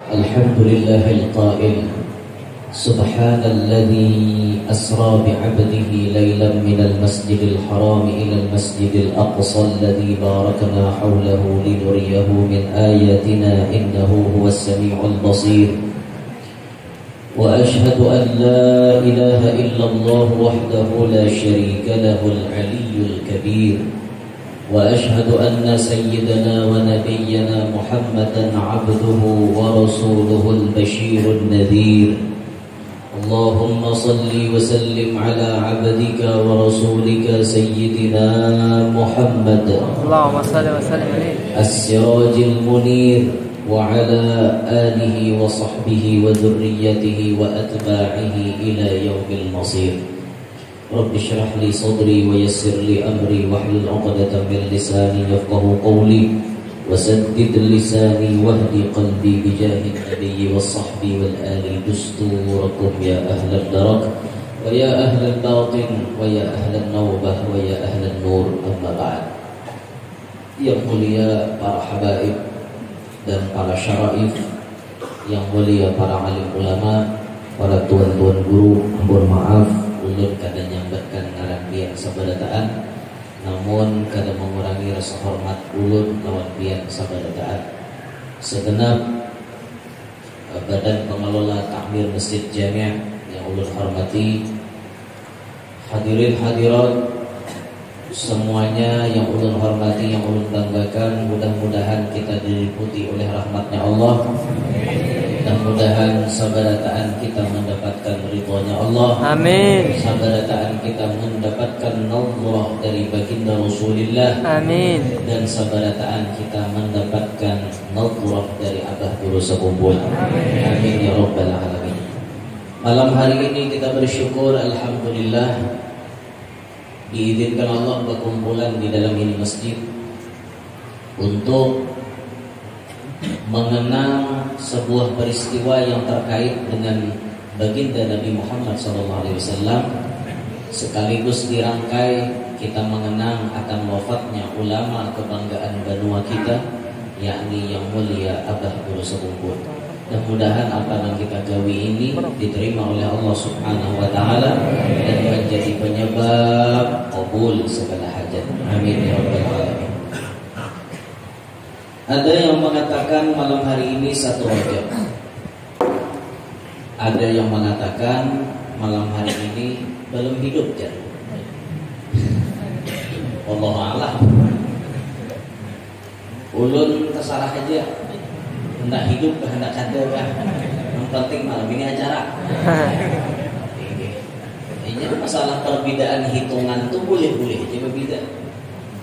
الحمد لله القائل سبحان الذي أسرى بعبده ليلا من المسجد الحرام إلى المسجد الأقصى الذي باركنا حوله لنريه من آياتنا إنه هو السميع البصير وأشهد أن لا إله إلا الله وحده لا شريك له العلي الكبير وأشهد أن سيدنا ونبينا محمدا عبده ورسوله البشير النذير اللهم صل وسلم على عبدك ورسولك سيدنا محمد اللهم صل وسلم عليه السراج المنير وعلى آله وصحبه وذريته وأتباعه إلى يوم المصير رب اشرح لي صدري ويسر لي أمري واحلل عقدة من لساني يفقهوا قولي وسدد لساني واهدي قلبي بجاه النبي والصحب والآل دستوركم يا أهل الدرك ويا أهل الباطن ويا أهل النوبة ويا أهل النور أما بعد. Yang mulia para habaib dan para syaraif, yang mulia para alim ulama, para tuan-tuan guru, mohon maaf ulun kada nyambatkan ngaran biang sabadataan, namun kada mengurangi rasa hormat ulun lawan biang sabadataan. Segenap badan pengelola takmir Masjid Jami' yang ulun hormati, hadirin hadirat semuanya yang ulun hormati, yang ulun banggakan, mudah-mudahan kita diliputi oleh rahmatnya Allah. Mudah-mudahan sabarataan kita mendapatkan ridhonya Allah. Amin. Sabarataan kita mendapatkan nazrah dari baginda Rasulullah. Amin. Dan sabarataan kita mendapatkan nazrah dari abah guru sekumpul. Amin ya rabbal alamin. Malam hari ini kita bersyukur, alhamdulillah, diizinkan Allah berkumpulan di dalam ini masjid untuk mengenang sebuah peristiwa yang terkait dengan baginda Nabi Muhammad SAW, sekaligus dirangkai kita mengenang akan wafatnya ulama kebanggaan benua kita, yakni yang mulia Abah Guru Sekumpul. Mudah-mudahan apa yang kita gawi ini diterima oleh Allah Subhanahu wa taala dan menjadi penyebab qabul segala hajat. Amin ya rabbal alamin. Ada yang mengatakan malam hari ini satu wajah. Ada yang mengatakan malam hari ini belum hidup jan. Wallahu a'lam. Ulun terserah aja. Hendak hidup hendak kada kan. Yang penting malam ini acara. Ini masalah perbedaan hitungan tuh boleh-boleh aja berbeda.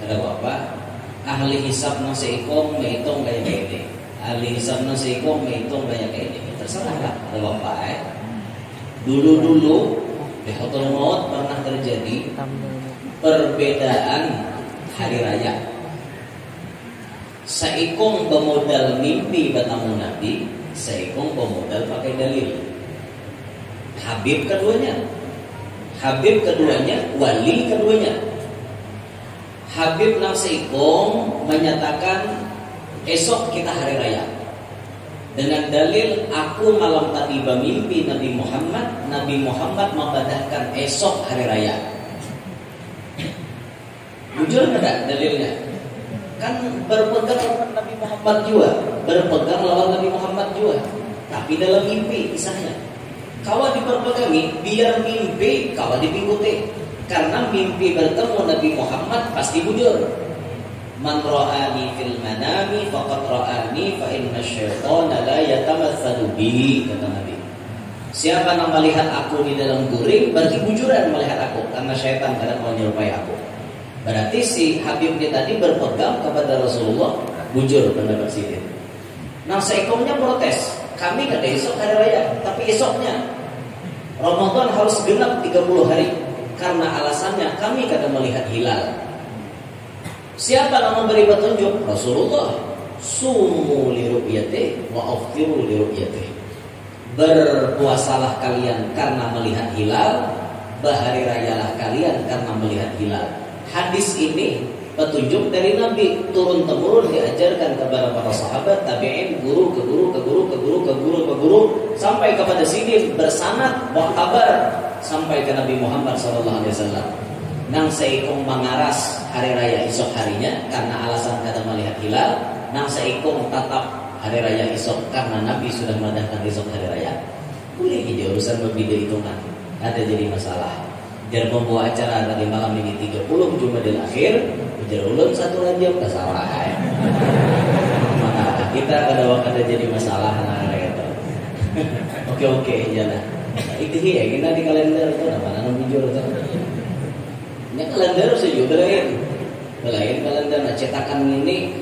Ada apa? Ahli hisab nasi ikom menghitung kayak ini. Ahli hisab nasi ikom menghitung kayak ini. Terserah lah. Ada apa? Dulu-dulu di Hadratul Maut pernah terjadi perbedaan hari raya. Seikong pemodal mimpi bertemu Nabi, seikong pemodal pakai dalil. Habib keduanya, wali keduanya. Habib nang seikong menyatakan esok kita hari raya dengan dalil aku malam tadi bermimpi Nabi Muhammad membadahkan esok hari raya. Jujur ada dalilnya? Kan berpegang lawan Nabi Muhammad juga, tapi dalam mimpi kisahnya. Kawa diperpegangi biar mimpi kawa dipingguti, karena mimpi bertemu Nabi Muhammad pasti bujur. Man ra'ani fil manami faqad ra'ani fa inna syaitana la yatamatsalu bi, kata Nabi. Siapa yang melihat aku di dalam guring berarti bujuran melihat aku, karena syaitan kadang mau menyerupai aku. Berarti si Habibnya tadi berpegang kepada Rasulullah, bujur pendapat sini. Nah seikomnya protes, kami kada esok hari raya, tapi esoknya Ramadan harus genap 30 hari, karena alasannya kami kada melihat hilal. Siapa yang memberi petunjuk? Rasulullah. Sumu li ru'yati wa aftiru li ru'yati. Berpuasalah kalian karena melihat hilal, berhari rayalah kalian karena melihat hilal. Hadis ini petunjuk dari Nabi, turun temurun diajarkan kepada para sahabat, tabi'in, guru ke guru ke guru ke guru ke sampai kepada Sidin bersanad wa kabar sampai ke Nabi Muhammad SAW. Nang seikung mengaras hari raya esok harinya karena alasan kata melihat hilal. Nang seikung tatap hari raya esok karena Nabi sudah mengadakan esok hari raya. Boleh aja urusan berbeda hitungan. Ada jadi masalah. Biar membawa acara tadi malam ini 30 Jumadil Akhir, ujar ulun 1 Rajab kesalah. Maka kita pada waktu ada jadi masalah nah gitu. Oke jalan. Itu ya kita di kalender itu mana muncul itu. Ini kalender saya juga lain kalender cetakan ini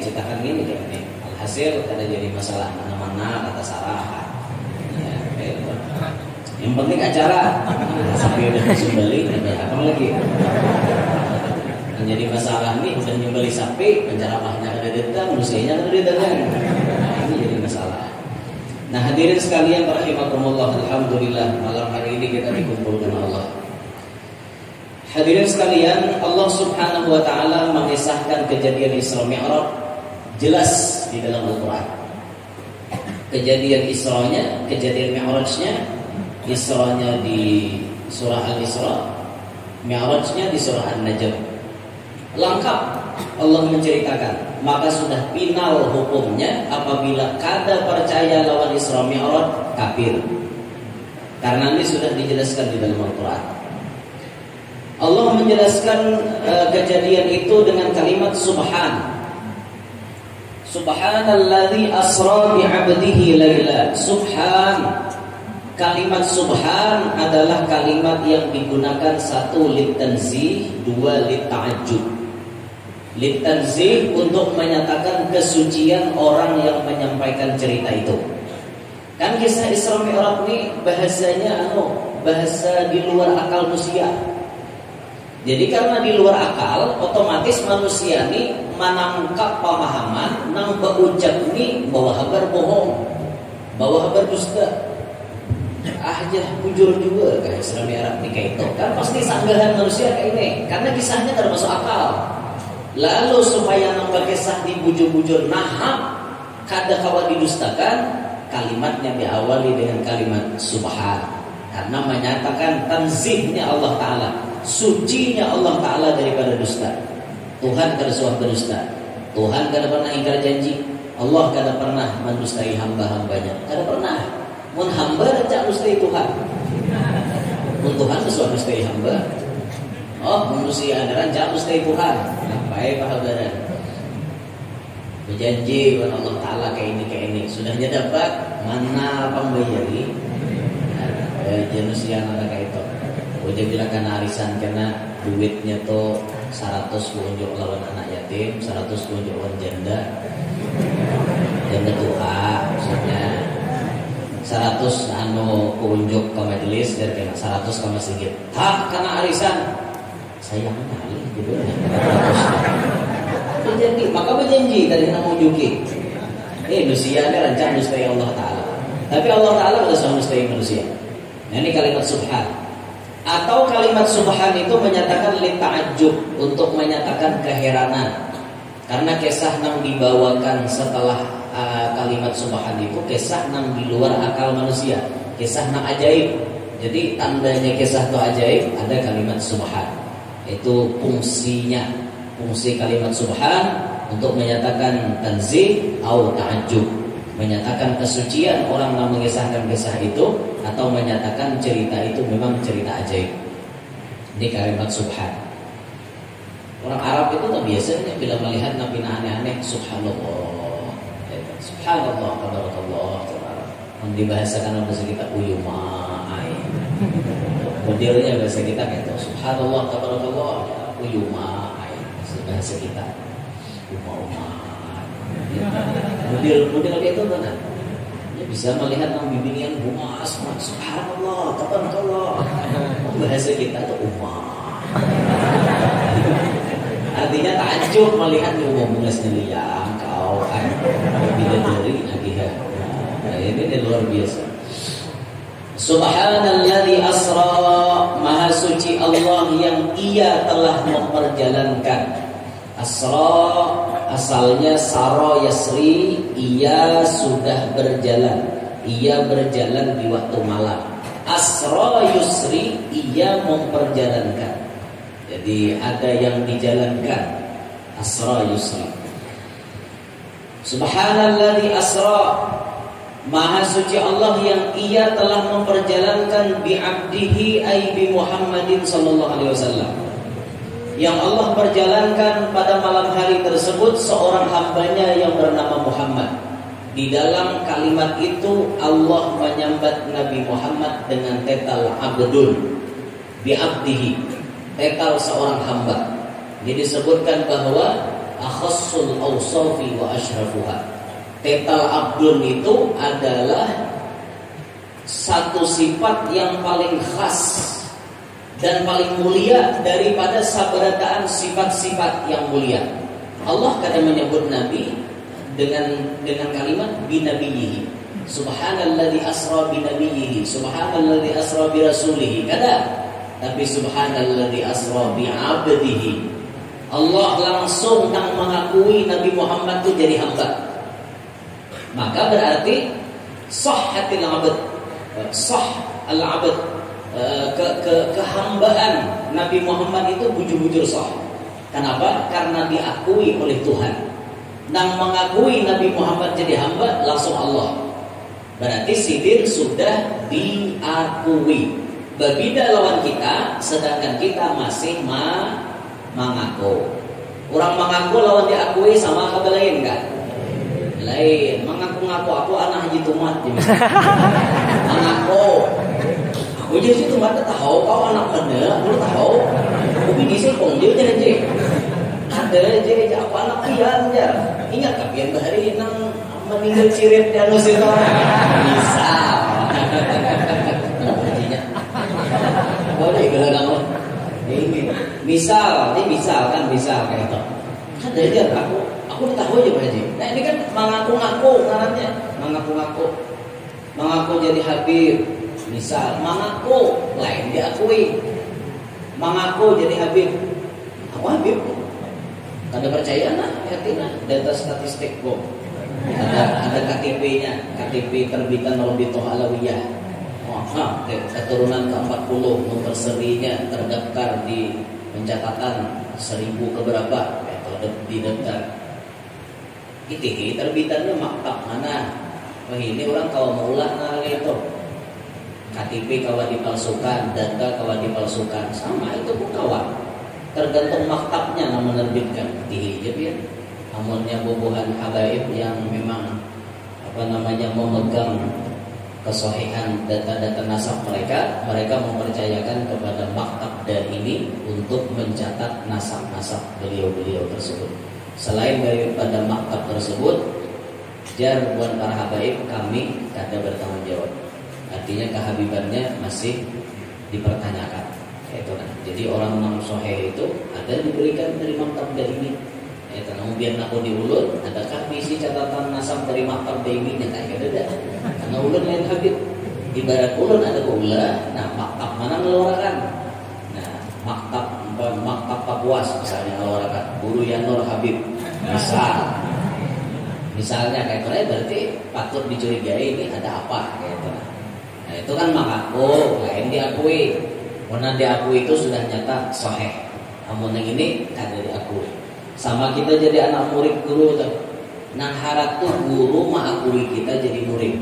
cetakan ini kayak ini. Alhasil ada jadi masalah mana-mana kata salah. Ya, gitu. Yang penting acara sampai udah kembali apa lagi? Menjadi masalah nih udah nyembeli sapi, penceramahnya ada datang, manusianya ada datang. Ini jadi masalah. Nah hadirin sekalian rahimakumullah, alhamdulillah malam hari ini kita dikumpulkan Allah. Hadirin sekalian, Allah Subhanahu wa taala mengisahkan kejadian Isra Mi'raj jelas di dalam Al-Qur'an. Kejadian Isra-nya, kejadian Mi'raj-nya, Isra-nya di surah Al-Isra, Mi'raj-nya di surah An-Najm. Lengkap Allah menceritakan, maka sudah final hukumnya apabila kada percaya lawan Isra Mi'raj kafir. Karena ini sudah dijelaskan di dalam Al-Qur'an. Allah menjelaskan kejadian itu dengan kalimat subhan. Subhanalladzi asra bi'abdihi laila. Subhan. Kalimat subhan adalah kalimat yang digunakan 1 litanzih, 2 lita'ajjub. Litanzih untuk menyatakan kesucian orang yang menyampaikan cerita itu. Kan kisah Isra Mi'raj ini bahasanya bahasa di luar akal manusia. Jadi karena di luar akal, otomatis manusia ini menangkap pemahaman nang berucap ini bawa kabar bohong, bawa kabar dusta. Aja bujur juga kayak Isra Mi'raj ini kayak itu. Kan pasti sanggahan manusia kayak ini, karena kisahnya termasuk akal. Lalu supaya nambah kisah dibujur-bujur naham kada kawa didustakan, kalimatnya diawali dengan kalimat subhan. Karena menyatakan tanzihnya Allah Ta'ala, sucinya Allah Ta'ala daripada dusta. Tuhan kada suah berdusta, Tuhan kada pernah ingkar janji, Allah kada pernah mendustai hamba-hambanya, kada pernah. Mun hamba cak dustai Tuhan, mun Tuhan suah dustai hamba. Oh manusia adalah cak dustai Tuhan. Baik pahabaran berjanji kepada Allah Ta'ala kayak ini sudahnya dapat mana pembayari jenusian ada kayak itu. Udah bilang karena arisan karena duitnya tuh 100 kunjuk lawan anak yatim, 100 kunjuk lawan janda tua maksudnya 100 kunjuk ke majelis dan kena 100 ke masjid. Hak karena arisan saya mengalih gitu ya. Berjanji, maka berjanji tadi nak mujuki. Manusia ini rancang mustai Allah Ta'ala. Tapi Allah Ta'ala sudah sama mustai manusia. Nah ini kalimat subhan. Atau kalimat subhan itu menyatakan lita'ajjub, untuk menyatakan keheranan. Karena kisah yang dibawakan setelah kalimat subhan itu kisah yang di luar akal manusia, kisah yang ajaib. Jadi tandanya kisah itu ajaib ada kalimat subhan. Itu fungsinya, fungsi kalimat subhan untuk menyatakan tanzih atau ta'ajjub, menyatakan kesucian orang yang mengisahkan kisah itu, atau menyatakan cerita itu memang cerita ajaib. Ini kalimat subhan. Orang Arab itu tak biasanya bila melihat nabi aneh-aneh subhanallah, subhanallah, tabarakallah. Dibahasakan bahasa kita uyumai. Modelnya bahasa kita kayak itu subhanallah, tabarakallah, uyumai. Bahasa kita model kayak itu kan. Ya bisa melihat orang bimbingan humas, subhanallah, tabarakallah. Bahasa kita itu artinya takjub melihat ngomongnya liang kau kan bila dari nabiha. Nah, ini luar biasa. Subhanalladzi asra, maha suci Allah yang ia telah memperjalankan. Asra asalnya saro yasri, ia sudah berjalan. ia berjalan di waktu malam. Asra yusri, ia memperjalankan. Jadi ada yang dijalankan. Asra yusri. Subhanalladzi asra, Maha suci Allah yang ia telah memperjalankan bi abdihi ay bi Muhammadin sallallahu alaihi wasallam. Yang Allah perjalankan pada malam hari tersebut seorang hambanya yang bernama Muhammad. Di dalam kalimat itu Allah menyambat Nabi Muhammad dengan tetal abdul bi abdihi, tetal seorang hamba. Jadi disebutkan bahwa akhassul awsafi wa asyrafuha. Tetal abdul itu adalah satu sifat yang paling khas dan paling mulia daripada sabarataan sifat-sifat yang mulia. Allah kadang menyebut Nabi dengan kalimat binabiyhi. Subhanalladzi asra binabiyhi, subhanalladzi asra bi rasulihi. Tapi subhanalladzi asra bi 'abdihi. Allah langsung mengakui Nabi Muhammad itu jadi hamba. Maka berarti sahhatil 'abd, sah al-'abd, kehambaan Nabi Muhammad itu bujur-bujur sah. Kenapa? Karena diakui oleh Tuhan. Dan mengakui Nabi Muhammad jadi hamba langsung Allah. Berarti sidir sudah diakui. Berbeda lawan kita, sedangkan kita masih mengaku. Orang mengaku lawan diakui sama kata lain kan? Lain. Mengaku-ngaku aku anak Haji Tumat. Mengaku. Aku jadi situ mata tahu kau anak mana, aku tahu. Tapi di sini kong dia jadi. Ada jadi apa anak pian aja. Ingat tak pian bahari nang meninggal cirit dan usir misal. Boleh kalau kamu ini misal kan misal kayak itu. Kan dari dia aku tahu aja Pak Haji. Nah ini kan mengaku-ngaku ngarannya, mengaku jadi Habib. Misal mengaku lain diakui, mengaku jadi Habib. Aku Habib. Kada percaya nah, yakin data statistik kok. Ada KTP-nya, KTP terbitan Robitoh Alawiyah. Keturunan ke-40, nomor serinya terdaftar di pencatatan 1000 keberapa, atau di daftar. Itu terbitannya maktab mana? Wah ini orang kalau maulah nah itu. KTP kawan dipalsukan, data kawan dipalsukan, sama itu pun kawan. Tergantung maktabnya yang menerbitkan dihijab ya. Amunnya bubuhan habaib yang memang memegang kesahihan data-data nasab mereka mempercayakan kepada maktab dan ini untuk mencatat nasab-nasab beliau-beliau tersebut. Selain daripada maktab tersebut, jar buat para habaib kami kada bertanggung jawab. Artinya kehabibannya masih dipertanyakan. Itu kan. Jadi orang non soheh itu ada diberikan dari maktab dari ini. Itu biar aku diulut, adakah misi catatan nasab dari maktab dari ini? Kayak ada. Karena ulun lain habib. Ibarat ulun ada ulah, nah maktab mana ngeluarkan? Nah maktab Papuas misalnya ngeluarkan Guru Yanur Habib. Misalnya kayak itu berarti patut dicurigai ini ada apa kayak itu. Nah itu kan mengaku, lain diakui. Karena diakui itu sudah nyata sahih. Namun yang ini kada diakui. Sama kita jadi anak murid guru tuh. Nang harap tuh guru mengakui kita jadi murid.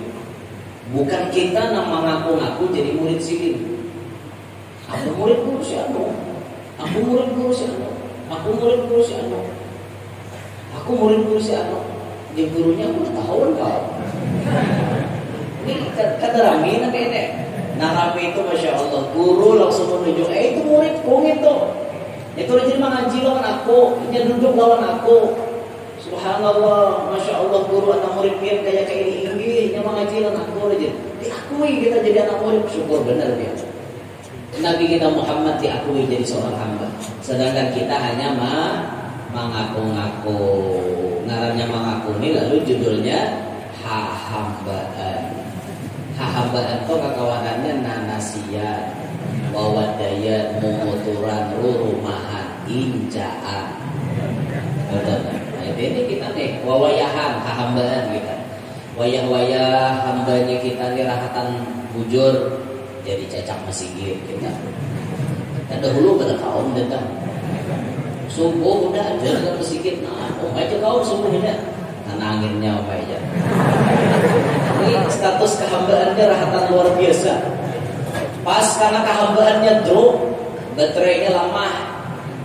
Bukan kita nang mengaku-ngaku jadi murid silin. Aku murid guru si anu. Aku murid guru si anu. Aku murid guru si anu. Aku murid guru si anu. Dia gurunya udah tahun kau. Ini kata Rami nanti ini. Nah Rami itu Masya Allah guru langsung menunjuk itu muridku itu. Itu jadi mengaji lawan aku, dia duduk lawan aku. Subhanallah, Masya Allah guru anak murid dia kayak ini, dia mengaji lawan aku aja. Diakui kita jadi anak murid, syukur benar dia. Nabi kita Muhammad diakui jadi seorang hamba. Sedangkan kita hanya mengaku-ngaku. Ngarannya mengaku ini lalu judulnya hahambaan. Hahambaan itu kekawanannya nanasian, wawadaya, menguturan, rurumahan, injaan. Betul. Nah ini kita nih wawayahan hahambaan kita. wayah-wayah hambanya kita ini rahatan bujur jadi cacak masjid kita. Dan dahulu pada kaum datang subuh udah ada dalam masjid, nah aja kaum subuh udah anginnya aja. Ini status kehambaannya rahatan luar biasa. Pas karena kehambaannya drop, baterainya lama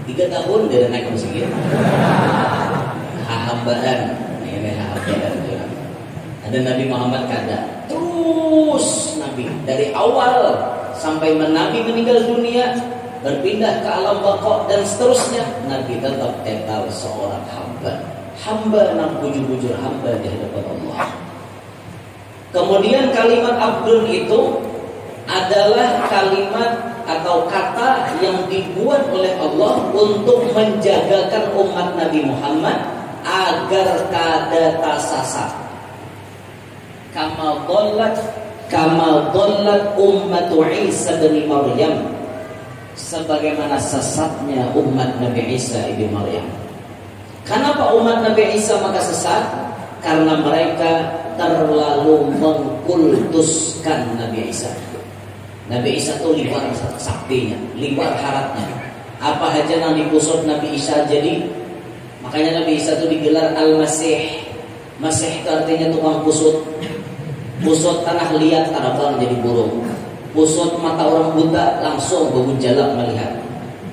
3 tahun dia naik ke masjid. Hambaan, ini hambaan. Ada Nabi Muhammad kada terus Nabi dari awal sampai Nabi meninggal dunia, berpindah ke alam baqa dan seterusnya, Nabi tetap tinggal seorang hamba yang bujur-bujur hamba di hadapan Allah. Kemudian kalimat Abdul itu adalah kalimat atau kata yang dibuat oleh Allah untuk menjagakan umat Nabi Muhammad agar kada tersesat. Kama dhallat ummatu Isa bin Maryam, sebagaimana sesatnya umat Nabi Isa bin Maryam. Kenapa umat Nabi Isa maka sesat? Karena mereka terlalu mengkultuskan Nabi Isa. Nabi Isa itu liwar saktinya, liwar haratnya. Apa aja yang dikusut Nabi Isa jadi. Makanya Nabi Isa itu digelar Al-Masih. Masih itu artinya tukang kusut. Kusut tanah liat terbang jadi burung. Kusut mata orang buta langsung bangun jalak melihat.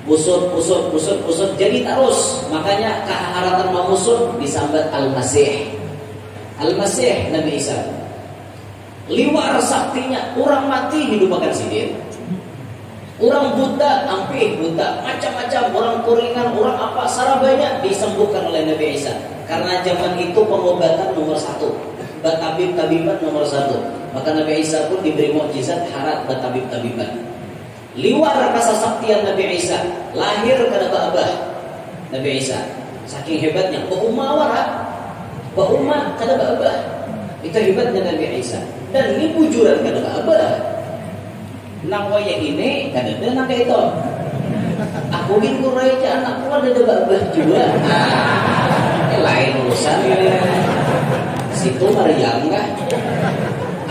Pusut jadi terus. Makanya keharatan mamusut disambat Al-Masih. Al-Masih Nabi Isa. Liwar saktinya, orang mati hidupkan sidin. Orang buta, ampih buta, macam-macam, orang kuringan, orang apa, sarabanya disembuhkan oleh Nabi Isa. Karena zaman itu pengobatan nomor 1, batabib-tabiban nomor 1. Maka Nabi Isa pun diberi mukjizat harat batabib-tabiban. Liwar kasasaktian Nabi Isa, lahir kada abah Nabi Isa. Saking hebatnya, Ba'umma kada abah. Itu hebatnya Nabi Isa. Dan ini bujuran kada abah. Nang waya ini kada ada nang itu. Aku ingin kurai aja anakku ada abah juga. Lain urusan ini. Situ Maryam kah?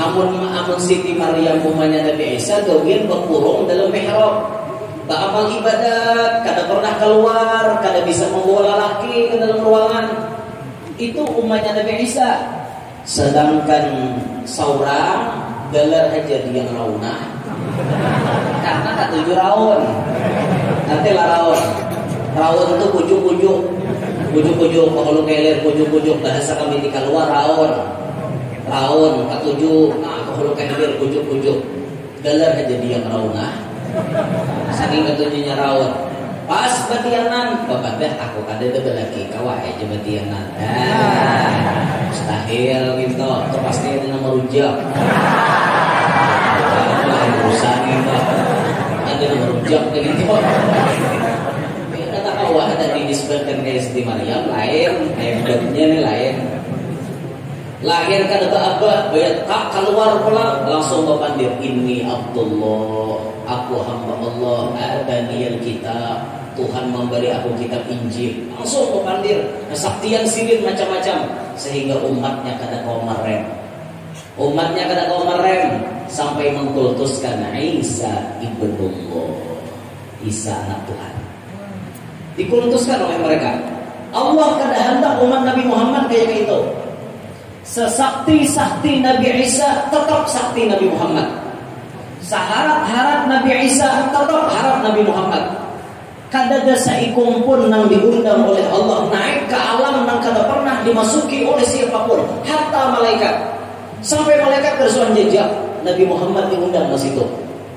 Amun Siti Maryam umanya Nabi Isa dogen berkurung dalam mihrab. Beramal ibadat, kada pernah keluar, kada bisa membawa lelaki ke dalam ruangan. Itu umatnya Nabi Isa. Sedangkan seorang gelar aja dia raunah. Karena tak 7 raun. Nanti lah raun. Raun itu pujuk-pujuk. Pujuk-pujuk, kalau keler pujuk-pujuk bahasa kami di keluar raun. Raun, ketujuh, kalau keler pujuk-pujuk. Gelar aja dia raunah. Saking ketujuhnya raun. Pas batianan, bapak dah aku kada ada lagi kawai aja batianan. Mustahil gitu, itu pasti ada nama rujak. Urusan gitu, ada nama rujak gitu. Kata kawah ada dinisbatkan kayak Siti Maryam lain, hebatnya nih lain. Lahir kada abah, bayat tak keluar pulang langsung bapandir ini Abdullah, aku hamba Allah, adaniyal kitab, Tuhan memberi aku kitab Injil. Langsung bapandir, kesaktian sirin macam-macam sehingga umatnya kada kau merem. Umatnya kada kau merem sampai mengkultuskan Isa ibnullah, Isa anak Tuhan. Dikultuskan oleh mereka. Allah kada hendak umat Nabi Muhammad kayak gitu. Sesakti-sakti Nabi Isa tetap sakti Nabi Muhammad. Seharap-harap Nabi Isa tetap harap Nabi Muhammad. Kada ada saikum pun nang diundang oleh Allah naik ke alam nang kada pernah dimasuki oleh siapapun, hatta malaikat. Sampai malaikat bersuara jejak Nabi Muhammad diundang ke situ.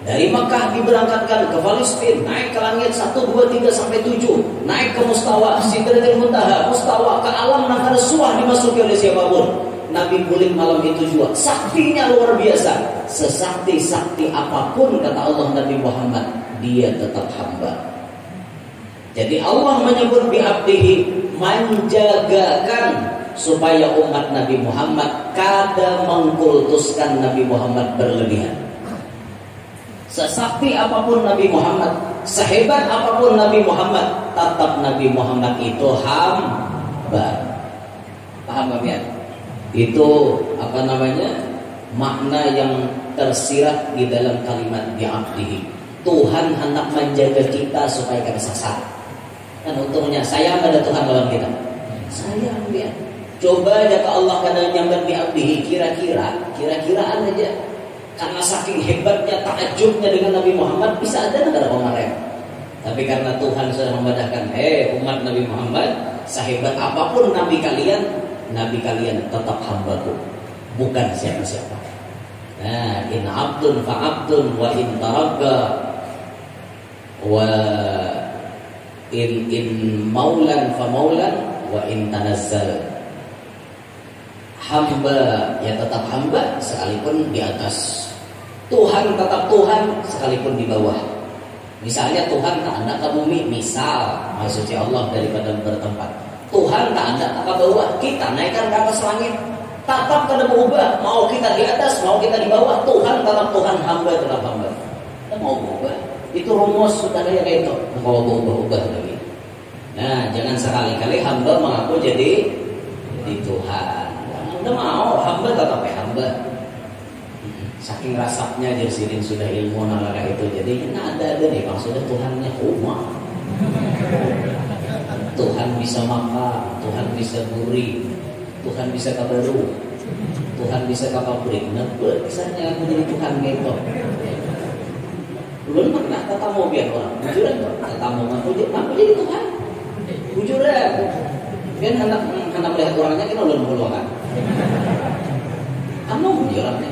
Dari Makkah diberangkatkan ke Palestina, naik ke langit 1, 2, 3 sampai 7, naik ke Mustawa, Sidratul Muntaha, Mustawa ke alam nang kada suah dimasuki oleh siapapun. Nabi bulik malam itu juga saktinya luar biasa. Sesakti-sakti apapun kata Allah Nabi Muhammad, dia tetap hamba. Jadi Allah menyebut bi'abdihi, menjagakan supaya umat Nabi Muhammad kada mengkultuskan Nabi Muhammad berlebihan. Sesakti apapun Nabi Muhammad, sehebat apapun Nabi Muhammad, tetap Nabi Muhammad itu hamba. Paham ya? Itu makna yang tersirat di dalam kalimat bi'abdihi. Tuhan hendak menjaga kita supaya kita sesat. Kan untungnya sayang ada Tuhan lawan kita. Sayang dia. Coba aja ke Allah kadang nyambat bi'abdihi, kira-kiraan aja. Karena saking hebatnya takjubnya dengan Nabi Muhammad, bisa ada negara kemarin. Tapi karena Tuhan sudah membadahkan, umat Nabi Muhammad, sehebat apapun nabi kalian tetap hambaku, bukan siapa-siapa. Nah, in abdun fa abdun wa in tarabba wa in maulan fa maulan wa in tanazzal. Hamba ya tetap hamba sekalipun di atas. Tuhan tetap Tuhan sekalipun di bawah. Misalnya Tuhan tak ada ke bumi, misal maksudnya Allah daripada bertempat. Tuhan tak ada ke bawah, kita naikkan ke atas langit. Tetap kada berubah, mau kita di atas, mau kita di bawah. Tuhan tetap Tuhan, hamba tetap hamba. Kita mau berubah. Itu rumus sudah kayak itu. Mau berubah lagi. Nah, jangan sekali-kali hamba mengaku jadi Tuhan. Udah mau hamba tetap hamba. Saking rasapnya jersirin sudah ilmu nalaka itu, jadi ada nih bang sudah Tuhannya rumah. Tuhan bisa makan, Tuhan bisa buri, Tuhan bisa kabaru, Tuhan bisa kapabrik. Nah, kisahnya aku jadi Tuhan gitu. Belum pernah ketemu biar orang, bujuran ketemu aku jadi Tuhan, bujuran. Kan hendak melihat orangnya kita belum meluangkan. Kamu bujurannya.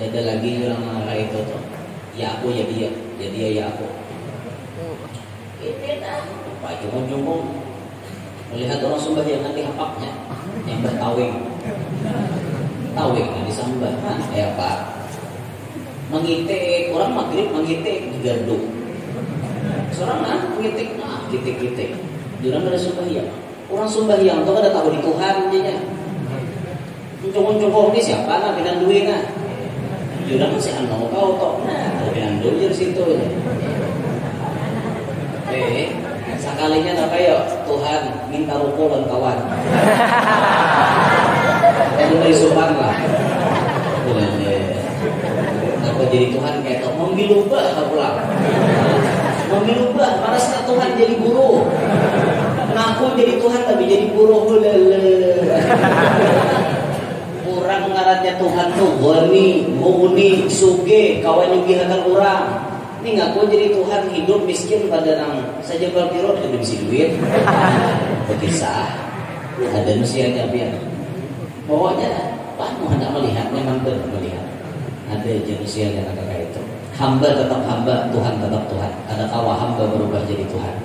Ada lagi orang marah itu tuh, ya aku ya dia ya aku. Ini dah, Pak Jumong melihat orang sembahyang nanti hapaknya yang bertawing yang disambah, kayak apa? Mengitik orang maghrib mengitik digaduh. Seorang mengitik, kitik. Jurang ada sembahyang. Orang sembahyang tuh kada tahu di Tuhan dia. Jumong ini siapa nak bilang duit nah? Jurang masih anu kau toh, nah bilang dulu di situ ya. Sekalinya apa ya Tuhan minta ruko dan kawan. Itu dari sopan lah. Apa jadi Tuhan kayak toh memilubah tak pulang. Memilubah parasnya Tuhan jadi buruh. Ngaku jadi Tuhan tapi jadi buruh orang ngarannya Tuhan tuh wani, muni, suge, kawan nyugihakan orang. Ini ngaku jadi Tuhan hidup miskin pada nang saja berpiro tidak bisa duit. Berkisah ada manusianya biar. Pokoknya Pak hendak melihat, memang benar melihat. Ada manusianya kayak itu. Hamba tetap hamba, Tuhan tetap Tuhan. Ada kawa hamba berubah jadi Tuhan.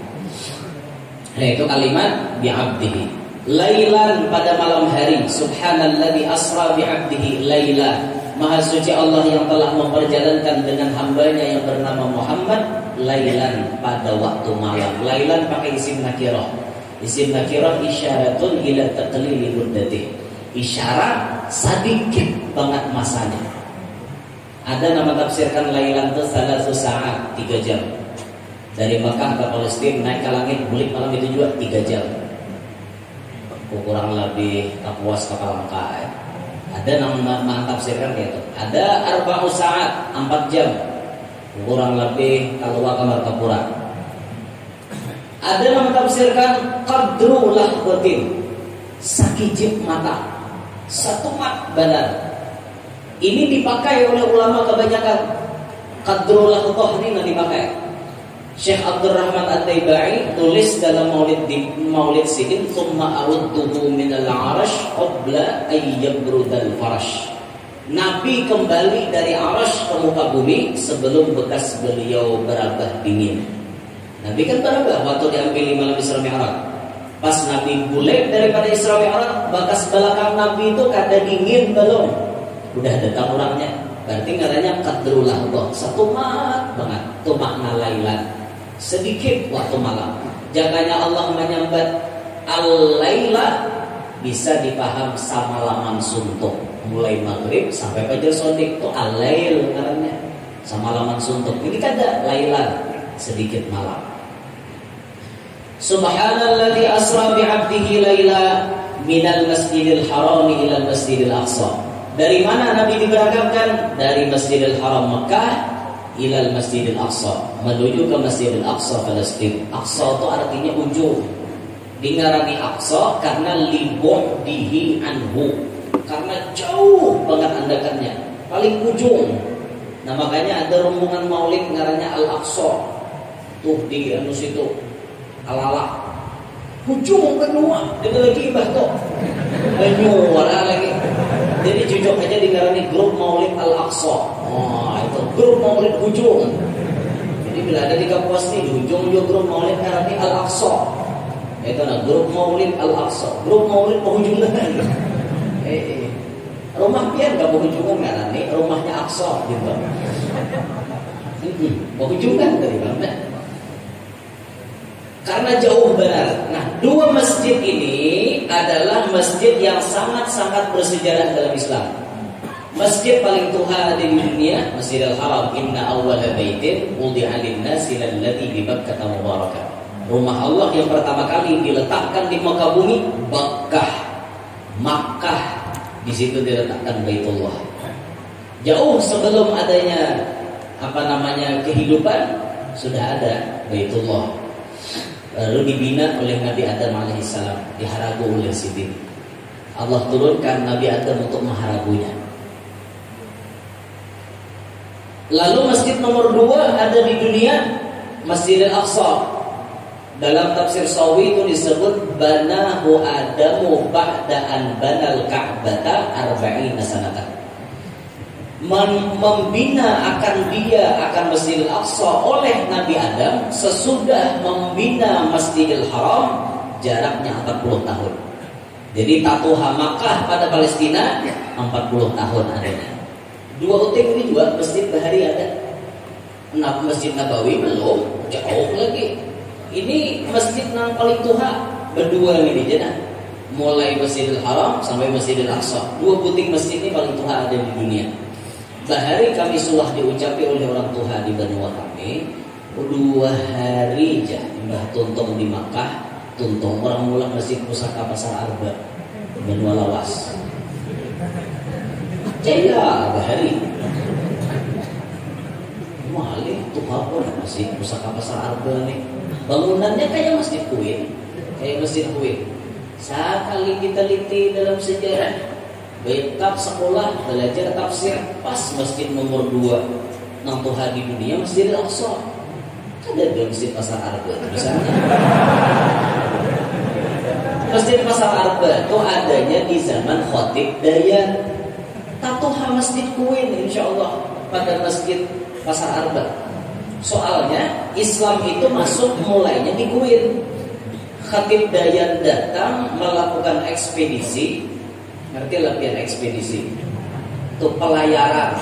Nah itu kalimat bi'abdihi. Lailan pada malam hari, subhanalladzi asra bi'abdihi laila. Maha suci Allah yang telah memperjalankan dengan hambanya yang bernama Muhammad lailan pada waktu malam. Lailan pakai isim nakirah. Isim nakirah isyaratun ila taqlili muddati. Isyarat sedikit banget masanya. Ada nama tafsirkan lailan itu salah saat 3 jam. Dari Makkah ke Palestina naik ke langit balik malam itu juga 3 jam. Kurang lebih kapuas kapal langka ya. Ada nama tafsirkan gitu. Ada arba'u saat 4 jam. Kurang lebih keluar kamar kapura. Ada nama tafsirkan qadru lahbatin. Sakijib mata. 1 mat badan. Ini dipakai oleh ulama kebanyakan. Qadru lahbah ini dipakai. Syekh Abdurrahman At-Taibai tulis dalam Maulid Sidin thumma arudduhu minal arash qabla ayyabrudal farash. Nabi kembali dari arash ke muka bumi sebelum bekas beliau berabah dingin. Nabi kan berabah waktu diambil malam Isra Mi'raj. Pas Nabi bulet daripada Isra Mi'raj, bekas belakang Nabi itu kada dingin belum. Udah datang orangnya. Berarti katanya qadrul lahbah, 1 mat banget. Itu makna lailan. Sedikit waktu malam. Jaganya Allah menyambat al-laila bisa dipaham sama laman suntuk. Mulai maghrib sampai fajar sodik itu al-lail namanya. Sama laman suntuk. Ini kada lailan, sedikit malam. Subhanalladzi asra bi'abdihi laila minal masjidil harami ilal masjidil aqsa. Dari mana Nabi diberangkatkan? Dari Masjidil Haram Mekah ilal masjidil aqsa, menuju ke Masjidil Aqsa Palestina. Aqsa itu artinya ujung. Dingarani Aqsa karena libu'dihi anhu, karena jauh banget andakannya, paling ujung. Nah makanya ada rombongan maulid ngarannya Al-Aqsa. Tuh di anu situ Alalak. Ujung benua, ada lagi bahto. Benua lagi. Jadi cocok aja dingarani grup Maulid Al-Aqsa. Oh, itu grup Maulid ujung. Jadi bila ada di kampus ini di ujung juga grup Maulid ngarani Al-Aqsa. Itu nah grup Maulid Al-Aqsa. Grup Maulid penghujung lagi. Rumah pian enggak penghujungan ngarani rumahnya Aqsa gitu. Penghujungan dari mana? Karena jauh benar. Nah, dua masjid ini adalah masjid yang sangat-sangat bersejarah dalam Islam. Masjid paling tua di dunia, Masjidil Haram. Inna awwala baitin wudi'a lin-nasi lalladzi bi Bakkah mubarakah. Rumah Allah yang pertama kali diletakkan di Mekah bumi, Makkah. Di situ diletakkan Baitullah. Jauh sebelum adanya kehidupan sudah ada Baitullah. Lalu dibina oleh Nabi Adam alaihissalam, diharagu oleh Sidin. Allah turunkan Nabi Adam untuk mengharagunya. Lalu masjid nomor 2 ada di dunia, Masjidil Aqsa. Dalam tafsir Sawi itu disebut banahu Adamu ba'da an banal Ka'bata arba'ina sanatan. Membina akan Masjidil Aqsa oleh Nabi Adam sesudah membina Masjidil Haram jaraknya 40 tahun. Jadi Tatuha Makkah pada Palestina 40 tahun adanya. Dua uting ini juga Masjid Bahari ada. Masjid Nabawi belum, jauh lagi. Ini masjid yang paling tua berdua ini jenah. Mulai Masjidil Haram sampai Masjidil Aqsa. Dua puting masjid ini paling tua ada di dunia. Bahari kami sulah diucapi oleh orang tua di benua kami. 2 hari aja Mbah Tuntong di Makkah, Tuntong orang mulai Masjid Pusaka Pasar Arba benua lawas. Jaya bahari. Malih tuh apa Masjid Pusaka Pasar Arba nih. Bangunannya kayak Masjid Kuwait. Sekali kita teliti dalam sejarah Baitab sekolah belajar tafsir pas masjid nomor 2 nang tuha di dunia Masjidil Aqsa. Ada di Masjid Pasar Arba misalnya. Masjid Pasar Arba itu adanya di zaman Khatib Dayan. Tatuha Masjid Kuwait insyaallah pada Masjid Pasar Arba. Soalnya Islam itu masuk mulainya di Kuwait. Khatib Dayan datang melakukan ekspedisi. Ngerti latihan ekspedisi? Itu pelayaran,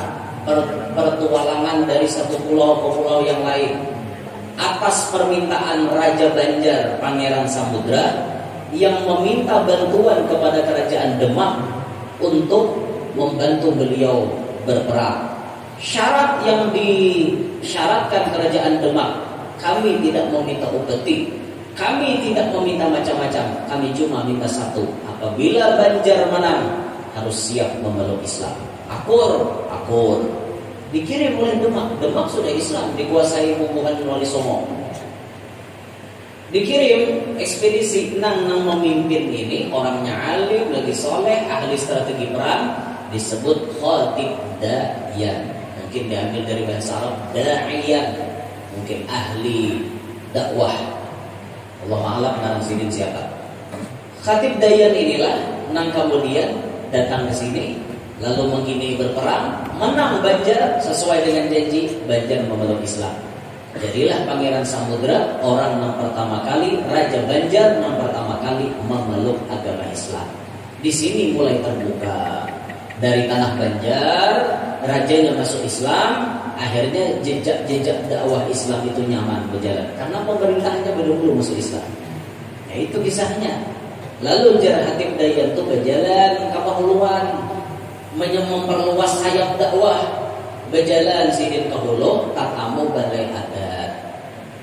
pertualangan dari satu pulau ke pulau yang lain. Atas permintaan Raja Banjar Pangeran Samudra yang meminta bantuan kepada Kerajaan Demak untuk membantu beliau berperang. Syarat yang disyaratkan Kerajaan Demak, kami tidak meminta upeti, kami tidak meminta macam-macam, kami cuma minta satu. Apabila Banjar menang, harus siap memeluk Islam. Akur. Dikirim oleh Demak. Demak sudah Islam, dikuasai Muhammad Wali Songo. Dikirim ekspedisi nang memimpin ini orangnya alim, lagi soleh, ahli strategi perang, disebut Khatib Dayan. Mungkin diambil dari bahasa Arab Da'iyan, mungkin ahli dakwah. Allah a'lam nang sidin siapa. Khatib Dayan inilah nang kemudian datang ke sini lalu menggini berperang, menang Banjar sesuai dengan janji, Banjar memeluk Islam. Jadilah Pangeran Samudra orang yang pertama kali, Raja Banjar yang pertama kali memeluk agama Islam. Di sini mulai terbuka dari tanah Banjar, rajanya masuk Islam, akhirnya jejak dakwah Islam itu nyaman berjalan karena pemerintahnya belum masuk Islam. Nah, itu kisahnya. Lalu Jar Khatib Dayan itu berjalan ke Pahuluan, memperluas sayap dakwah. Berjalan sidin ke Hulu, tatamu balai adat.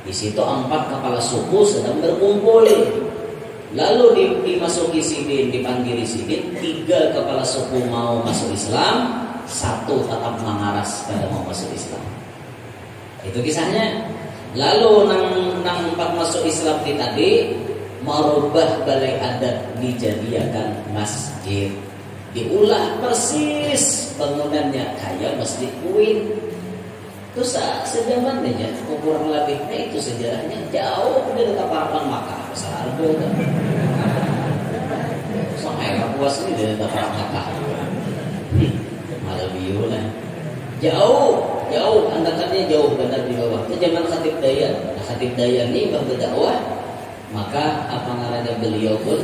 Di situ 4 kepala suku sedang berkumpul. Lalu dimasuki sidin, dipanggili sidin, 3 kepala suku mau masuk Islam, 1 tetap mengaras pada mau masuk Islam. Itu kisahnya. Lalu nang 4 masuk Islam tadi merubah balai adat dijadikan masjid. Diulah persis bangunannya kayak Masjid Queen. Terus sejaman aja, kurang lebihnya itu sejarahnya jauh dari taparan Makkah besar harga. Sampai Kapuas ini dari taparan Makkah. Malah biolah. Jauh, andakannya jauh benar di bawah. Itu zaman Khatib Dayan. Nah, Khatib Dayan ini baru berdakwah, maka apa namanya beliau pun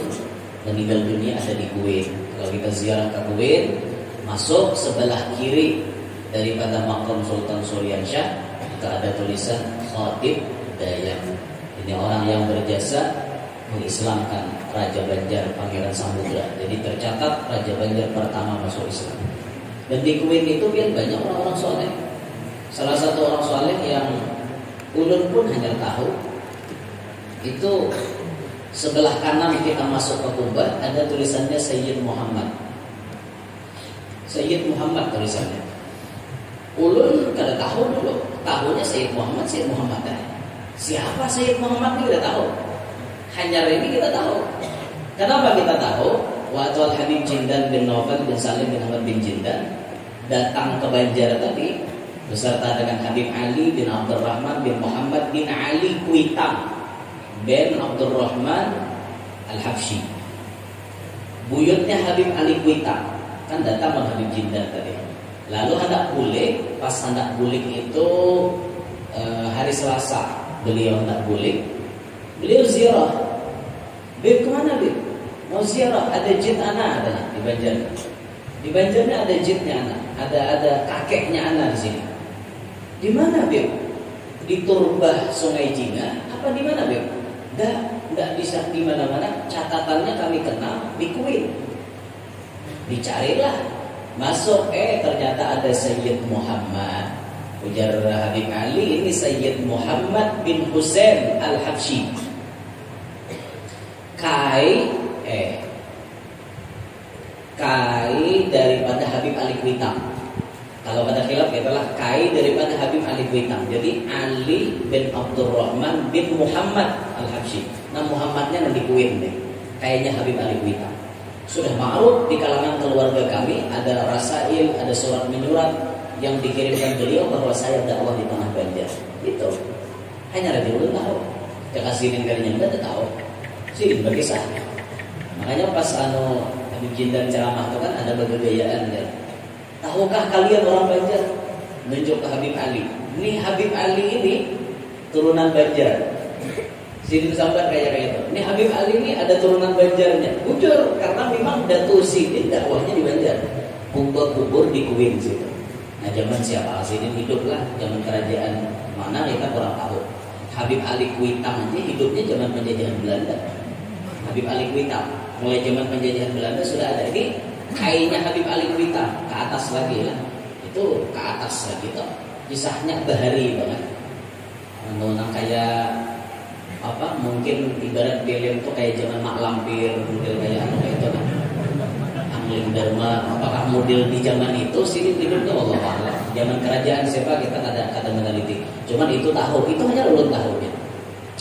meninggal dunia ada di Kuwait. Kalau kita ziarah ke Kuwait, masuk sebelah kiri daripada makam Sultan Suryansyah itu ada tulisan Khatib Dayan. Ini orang yang berjasa mengislamkan Raja Banjar Pangeran Samudra. Jadi tercatat Raja Banjar pertama masuk Islam. Dan di Kuwait itu kan banyak orang-orang soleh. Salah satu orang soleh yang ulun pun hanya tahu itu sebelah kanan kita masuk ke Kubah ada tulisannya Sayyid Muhammad. Sayyid Muhammad tulisannya. Ulun kada tahu dulu, tahunya Sayyid Muhammad. Siapa Sayyid Muhammad ini kita tahu. Hanya ini kita tahu. Kenapa kita tahu? Waktu Al-Habib Jindan bin Naufal bin Salim bin Ahmad bin Jindan datang ke Banjar tadi beserta dengan Habib Ali bin Abdurrahman bin Muhammad bin Ali Kuitang bin Abdurrahman Al-Habsyi. Buyutnya Habib Ali Kuitang kan datang ke Habib Jindan tadi. Lalu pas hendak bulik itu hari Selasa beliau hendak bulik, beliau ziarah. Bib kemana Bib? Mau ziarah, ada jid anak ada di Banjar. Di Banjarnya ada jidnya anak, ada kakeknya anak di sini. Di mana Bib? Di Turbah Sungai Jingga. Apa di mana Bib? Enggak bisa di mana-mana. Catatannya kami kenal di Kuwait. Dicarilah, masuk ternyata ada Sayyid Muhammad. Ujar Habib Ali, ini Sayyid Muhammad bin Husain Al-Habsyi. Kai daripada Habib Ali Kuitang. Kalau kata khilaf itulah kai daripada Habib Ali Kuitang. Jadi Ali bin Abdurrahman bin Muhammad Al-Habsyi. Nah Muhammadnya nanti Kuwait deh. Kayaknya Habib Ali Kuitang. Sudah ma'ruf di kalangan keluarga kami ada rasail, ada surat menyurat yang dikirimkan beliau bahwa saya dakwah di tengah Banjar. Itu hanya Raja Ulun tahu. Kekasihin kalinya enggak tahu. Sini bagi saya. Makanya pas Habib Jindan ceramah itu kan ada bergayaan ya. Tahukah kalian orang Banjar? Menunjuk ke Habib Ali. Ini Habib Ali ini turunan Banjar. Sini sampai kayak itu. Ini Habib Ali ini ada turunan Banjarnya. Bujur karena memang Datu Sidin dakwahnya di Banjar. Kubur di Kuwait situ. Nah zaman siapa Sidin hiduplah zaman kerajaan mana kita kurang tahu. Habib Ali Kuitang aja hidupnya zaman penjajahan Belanda. Habib Ali Kuitang mulai zaman penjajahan Belanda sudah ada. Ini kayaknya Habib Ali Kuitang ke atas lagi lah. Itu ke atas lagi tuh. Kisahnya bahari banget. Nang kayak apa? Mungkin ibarat film tuh kayak zaman Mak Lampir, model kayak kayak itu kan. Angling Dharma, apakah model di zaman itu sini hidup tuh Allah Allah. Zaman kerajaan siapa kita kata meneliti. Cuman itu tahu, itu hanya ulun tahu ya.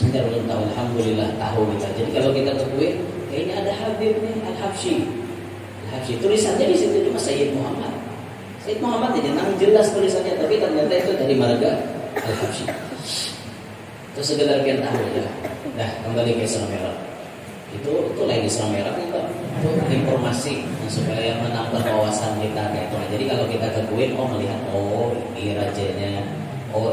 Hanya ulun tahu, alhamdulillah tahu kita. Jadi kalau kita ketahui kayaknya ada Habib nih Al-Habsyi. Al-Habsyi tulisannya di situ cuma Sayyid Muhammad. Sayyid Muhammad aja nang jelas tulisannya, tapi ternyata itu dari marga Al-Habsyi. Itu sekedar kita tahu ya. Nah, kembali ke Islam Merah. Itu lain Islam Merah itu informasi supaya menambah wawasan kita kayak itu. Jadi kalau kita ke Kuwait, melihat ini rajanya,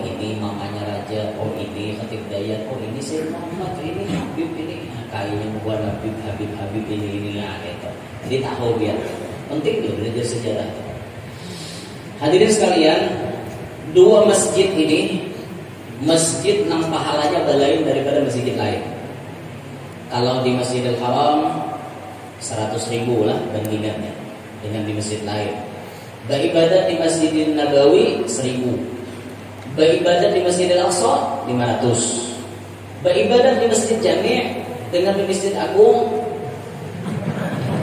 ini mamanya raja, ini Khatib Dayan, ini Sayyid Muhammad, ini Habib ini, kayaknya buat Habib ini ya gitu. Jadi tahu biar penting juga belajar sejarah. Hadirin sekalian, dua masjid ini masjid nang pahalanya lain daripada masjid lain. Kalau di Masjidil Haram 100.000 lah bandingannya dengan di masjid lain. Beribadah di Masjidil Nabawi 1.000. Beribadah di Masjidil Aqsa 500. Beribadah di Masjid Jami' dengan di Masjid Agung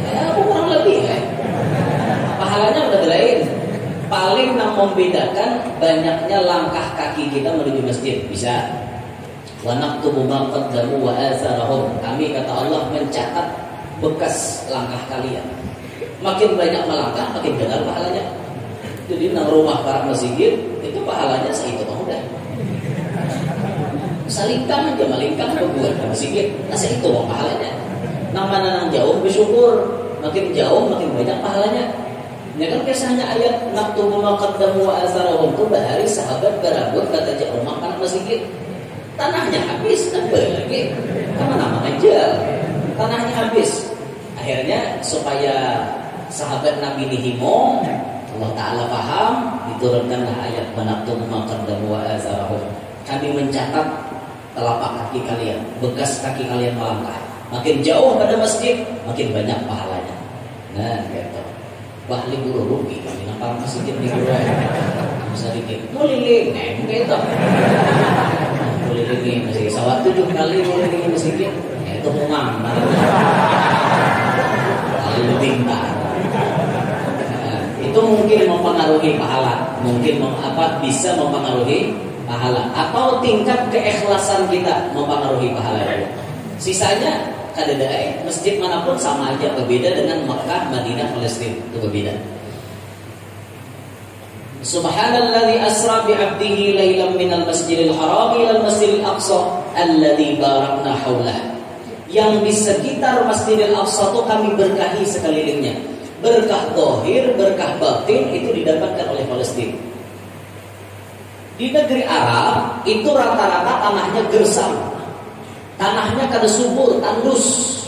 ya kurang lebih ya. Pahalanya udah lain. Paling yang membedakan banyaknya langkah kaki kita menuju masjid bisa. Wa naktubu ma qaddamu wa atharahum. Kami kata Allah mencatat bekas langkah kalian. Makin banyak melangkah makin besar pahalanya. Jadi nang rumah para masjid itu pahalanya segitu udah. Salingkang aja malingkang kebuat masjid. Nah itu pahalanya. Nang mana nang jauh bersyukur, makin jauh makin banyak pahalanya. Ya kan kisahnya ayat naktubu ma qaddamu wa atharahum itu bahari sahabat berabut kata jauh makan masjid. Tanahnya habis, nambah lagi. Kemana aja? Tanahnya habis. Akhirnya supaya sahabat Nabi dihimong, Allah Ta'ala paham, diturunkanlah ayat naktubu ma qaddamu wa atharahum. Kami mencatat telapak kaki kalian, bekas kaki kalian melangkah. Makin jauh pada masjid, makin banyak pahalanya. Nah, gitu. Wah, libur rugi kami nampak masjid di luar. Bisa dikit. Muliling, gitu. Muliling masjid. Sawat 7 kali muliling masjid. Itu umam. Lalu bintang. Itu mungkin mempengaruhi pahala, mungkin bisa mempengaruhi pahala, atau tingkat keikhlasan kita mempengaruhi pahala. Sisanya kadang-kadang masjid manapun sama aja, berbeda dengan Makkah, Madinah, Palestina itu berbeda. Subhanalladzi asra bi 'abdihi lailan minal masjidil haram ilal masjidil aqsa alladzi barakna haulah. Yang di sekitar Masjidil Aqsa itu kami berkahi sekelilingnya. Berkah zahir, berkah batin itu didapatkan oleh Palestina. Di negeri Arab itu rata-rata tanahnya gersam. Tanahnya kada subur, tandus.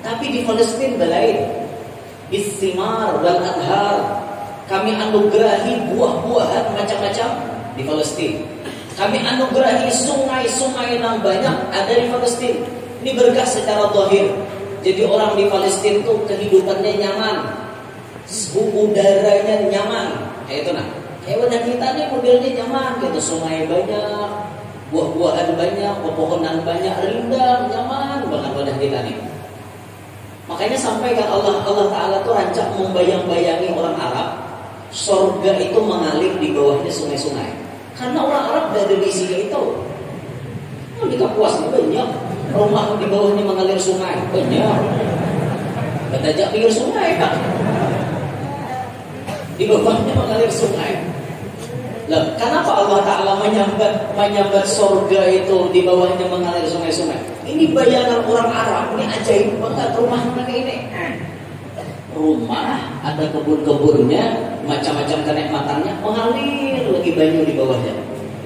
Tapi di Palestina belain. Bisimar wal anhar. Kami anugerahi buah-buahan macam-macam di Palestina. Kami anugerahi sungai-sungai yang banyak ada di Palestina. Ini berkah secara zahir. Jadi orang di Palestina itu kehidupannya nyaman. Udaranya nyaman. Kayak itu nah. Hewan kita nih modelnya nyaman gitu. Sungai banyak, buah-buahan banyak, pepohonan banyak, rindang, nyaman banget wadah kita nih. Makanya sampaikan Allah Ta'ala tuh rancak membayang-bayangi orang Arab, surga itu mengalir di bawahnya sungai-sungai. Karena orang Arab gak ada visinya itu. Di Kapuasnya banyak, rumah di bawahnya mengalir sungai banyak. Ketajak pinggir sungai Pak. Di bawahnya mengalir sungai. Lah, kenapa Allah Ta'ala menyambat surga itu di bawahnya mengalir sungai-sungai? Ini bayangan orang Arab, ini ajaib banget rumah mereka ini. Rumah ada kebun-kebunnya, macam-macam kenikmatannya, mengalir lagi banyu di bawahnya.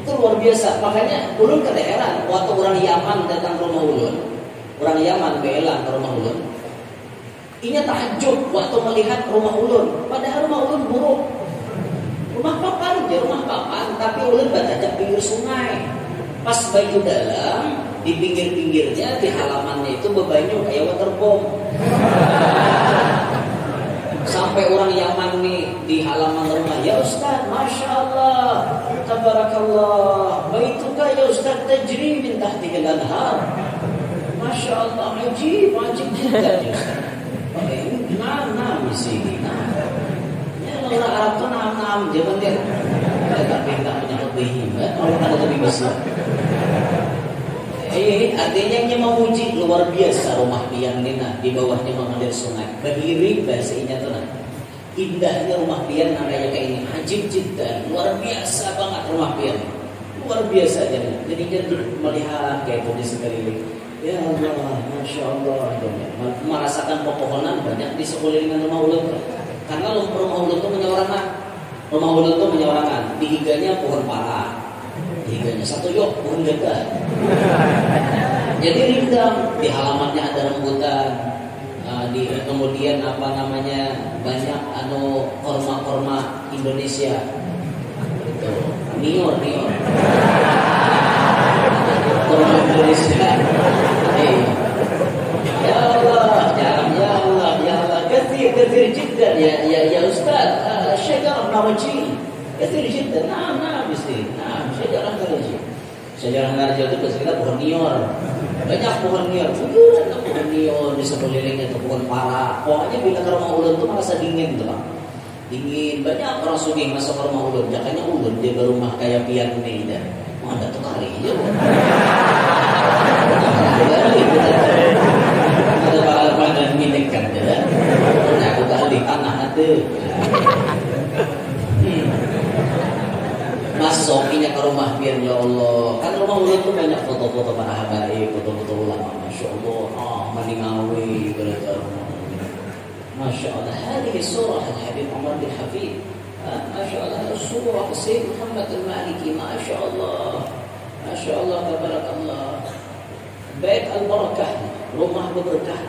Itu luar biasa. Makanya ulun ke daerah, waktu orang Yaman datang ke rumah ulun, orang Yaman beelang ke rumah ulun, inya tahajud waktu melihat rumah ulun. Padahal rumah ulun buruk. Rumah papan aja, rumah papan, tapi ulun berada pinggir sungai. Pas baju dalam, di pinggir-pinggirnya, di halamannya itu bebanyu kayak waterbomb. Sampai orang Yaman nih di halaman rumah, ya Ustaz, Masya Allah, Tabarakallah, baituka ya Ustaz tajri min tahtihi al-anhar. Masya Allah, ajib juga ya Ustaz. Nah, di sini. Orang Arab tuh nam jangan dia tak pintar menyambut bayi, orang ada lebih besar. Artinya yang memuji luar biasa rumah pian nina di bawahnya mengalir sungai. Berdiri bahasanya tuh nah. Indahnya rumah pian namanya kayak ini, ajib jiddan, luar biasa banget rumah pian. Luar biasa aja. Jadi melihat kayak itu di sekeliling. Ya Allah, Masya Allah. Merasakan pepohonan banyak di sekeliling rumah ulun. Karena rumah ulun itu menyewarangan. Rumah ulun itu menyewarangan. Di higanya pohon para. Di higanya satu yok pohon gada. Jadi rindang. Di halamannya ada rambutan. Kemudian banyak korma-korma Indonesia. Itu nior. Korma Indonesia. Ya Allah, ya Allah. كثير جدا يا أستاذ شجرة نرجين كثير جدا نعم شجرة نرجين Sejarah Ngarjo itu kita pohon nior. Banyak pohon nior. Ada pohon nior di sekelilingnya itu pohon para. Pokoknya bila ke rumah ulun tuh merasa dingin tuh, Pak. Dingin. Banyak orang sugih masuk ke rumah ulun. Jakanya ulun dia berumah kayak pian ini dah. Mau ada tuh kali aja. Ada bakal dan milik kan dah. Nah, aku kali tanah ada. Masuk ini ke rumah biar ya Allah. Kan rumah ulun tuh banyak foto-foto para habaib, foto-foto ulama. Masya Allah. Maningawi berita. Masya Allah. Hadhihi surah Habib Umar bin Hafid. Masya Allah. Surah Sayyid Muhammad al-Maliki. Masya Allah. Masya Allah. Tabarakallah. Bait al-Barakah. Rumah berkah.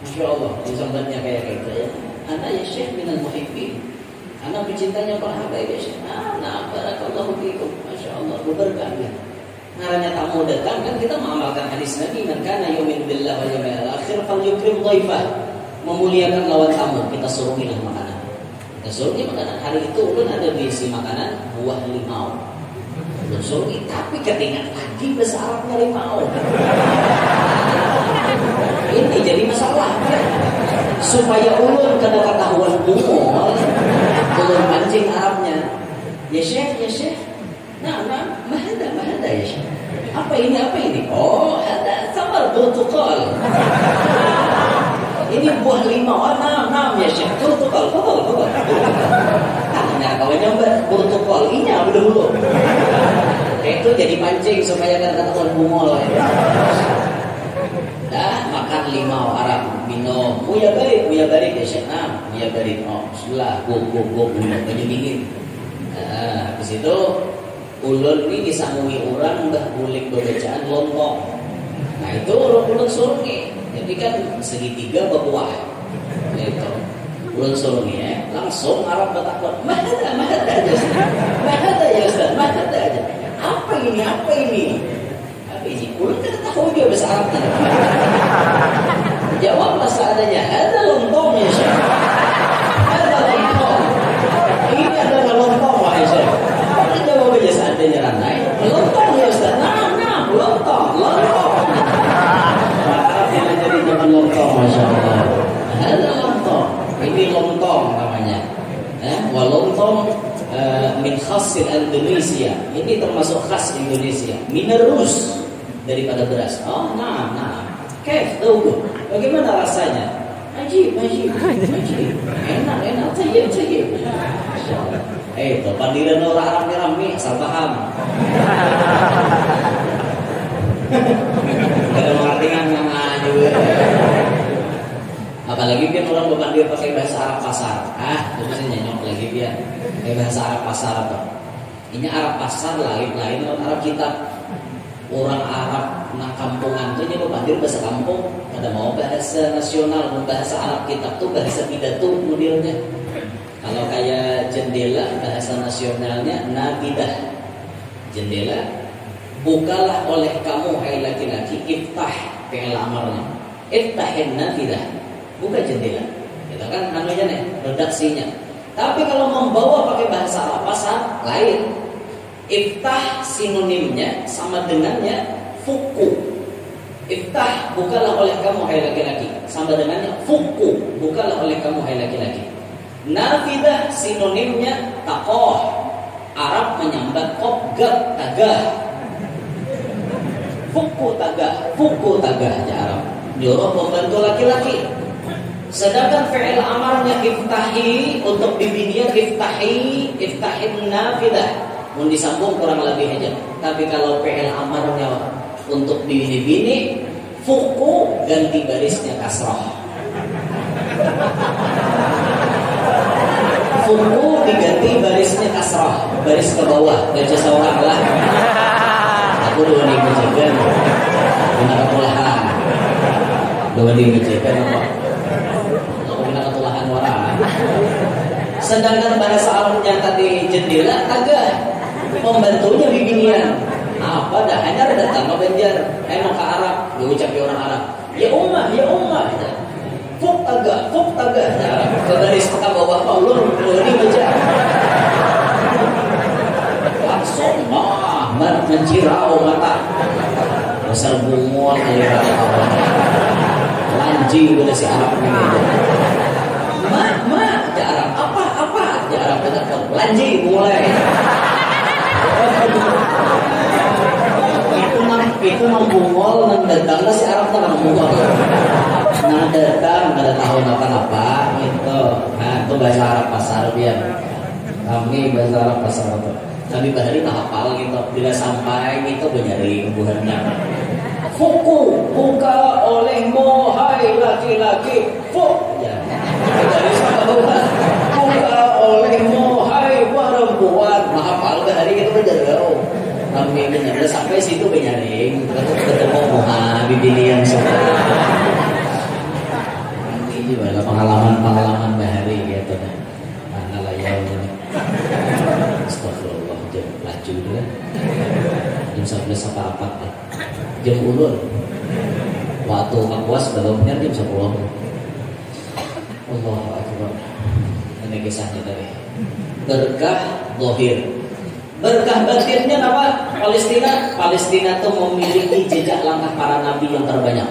Masya Allah. Di sambatnya kayak gitu ya. Ana ya Syekh minal muhibbin. Anak pencintanya para habaib ya Syekh. Nah, barakallahu fikum. Masya Allah, berberkah ya. Ngaranya tamu datang kan kita mengamalkan hadis Nabi, man kana yu'minu billahi wal yawmil akhir falyukrim dhaifah. Memuliakan lawan tamu, kita suruhilah makanan. Kita suruhi makanan. Hari itu ulun ada berisi makanan buah limau. Ulun suruhi, tapi ketinggalan lagi bahasa Arabnya limau. Ini jadi masalah ya. Supaya ulun kada ketahuan umur. Ulun pancing Arabnya. Ya Syekh, ya Syekh. Nah, mahada ya Syekh. Apa ini? Oh, ada samar burtukal. Ini buah limau. Nam ya Syekh. Burtukal, betul. Tanya kawannya burtukal. Ini apa dulu? Itu jadi pancing supaya kada ketahuan umur. Dah makan limau Arab, minum. Buya barik ya Syekh. Buya barik. Oh, bismillah. Guk minum baju dingin. Nah, habis itu ulun ini disambungi orang udah bulik bacaan lontong. Nah, itu ulun suruh nih. Jadi kan segitiga berbuah. Gitu. Ulun suruh nih ya. Langsung Arab bertakwa. Mahada aja. Mahada ya Ustaz. Mahada aja. Apa ini? Ulun kan tahu dia bahasa Arab. Jawablah seadanya. Ada lontong ya Syekh. Ada lontong. Ini adalah lontong wahai Syekh. Apa jawab aja seadanya ranai? Lontong ya Ustaz. Nah, lontong. Arab yang jadi zaman lontong, Masya Allah. Ada lontong. Ini lontong namanya. Lontong min khasil Indonesia. Ini termasuk khas Indonesia. Minerus. Daripada beras. Oh, nah. Kaif, tahu. Bagaimana rasanya? Ajib. Enak. Tayyib. Masyaallah. Itu pandiran orang Arab rame asal paham. Kada mengerti kan juga. Apalagi kan orang berpandir pakai bahasa Arab pasar. Itu bisa nyanyok lagi dia. Pakai bahasa Arab pasar apa? Ini Arab pasar lain Arab kitab. Orang Arab nak kampungan tu dia berpandir bahasa kampung. Ada mau bahasa nasional, bahasa Arab kitab tu bahasa pidato modelnya. Kalau kayak jendela bahasa nasionalnya nabidah. Jendela, bukalah oleh kamu hai laki-laki, iftah fi'il amarnya. Iftahin nabidah. Buka jendela. Itu kan namanya nih redaksinya. Tapi kalau membawa pakai bahasa Arab pasar lain. Iftah sinonimnya sama dengannya fuku. Iftah bukalah oleh kamu hai laki-laki, sama dengannya fuku bukalah oleh kamu hai laki-laki. Nafidah sinonimnya takoh. Arab menyambat qobgat tagah. Fuku tagah ya Arab. Nyuruh membantu laki-laki. Sedangkan fi'il amarnya iftahi untuk bibinian iftahin nafidah. Mau disambung kurang lebih aja. Tapi kalau fi'il amarnya untuk bini-bini, fuku ganti barisnya kasrah. Fuku diganti barisnya kasrah, baris ke bawah, baca seorang lah. Aku dua nih menjaga, benar ketulahan. Dua nih menjaga apa? Aku benar ketulahan orang. Sedangkan bahasa Arabnya tadi jendela tagah. Pembantunya bibinian. Apa dah hanya datang ke Banjar. Emang ke Arab, diucapi orang Arab. Ya ummah. Fuk tagah. Ke garis ke bawah Paulun ini baca. Langsung mencirau mata pasar bungol kali lanji udah si Arab ini. Ma, Arab apa? Arab kata lanji mulai. Itu nang bungol nang datang si Arab nang bungol. Nang datang kada tahu apa gitu. Nah, itu bahasa Arab pasar biar. Kami bahasa Arab pasar itu. Kami bahari tak hafal gitu. Bila sampai gitu menyari kebuhannya. Fuku buka olehmu hai laki-laki. Fuk ya. Dari sana buka olehmu hai perempuan. Hafal bahari gitu menjaga. Kami menyari sampai situ menyaring. Ketemu muha bibilian semua. Ini juga pengalaman bahari gitu. Mana layar ini. Astagfirullah, jam laju dulu. Jam 11 apa ya. Jam ulun. Waktu kapuas belumnya jam 10. Allahu Akbar. Ini kisahnya tadi. Berkah zahir. Berkah batinnya apa? Palestina itu memiliki jejak langkah para nabi yang terbanyak.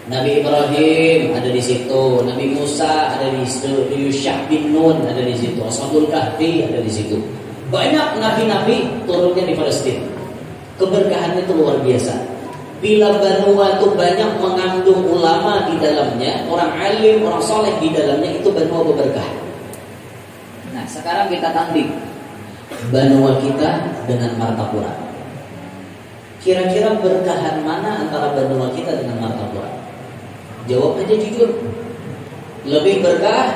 Nabi Ibrahim ada di situ, Nabi Musa ada di situ, Yusha bin Nun ada di situ, Ashabul Kahfi ada di situ. Banyak nabi-nabi turunnya di Palestina. Keberkahannya itu luar biasa. Bila Banua itu banyak mengandung ulama di dalamnya, orang alim, orang soleh di dalamnya, itu Banua berberkah. Nah, sekarang kita tanding Banua kita dengan Martapura. Kira-kira berkahan mana antara Banua kita dengan Martapura? Jawab aja jujur. Lebih berkah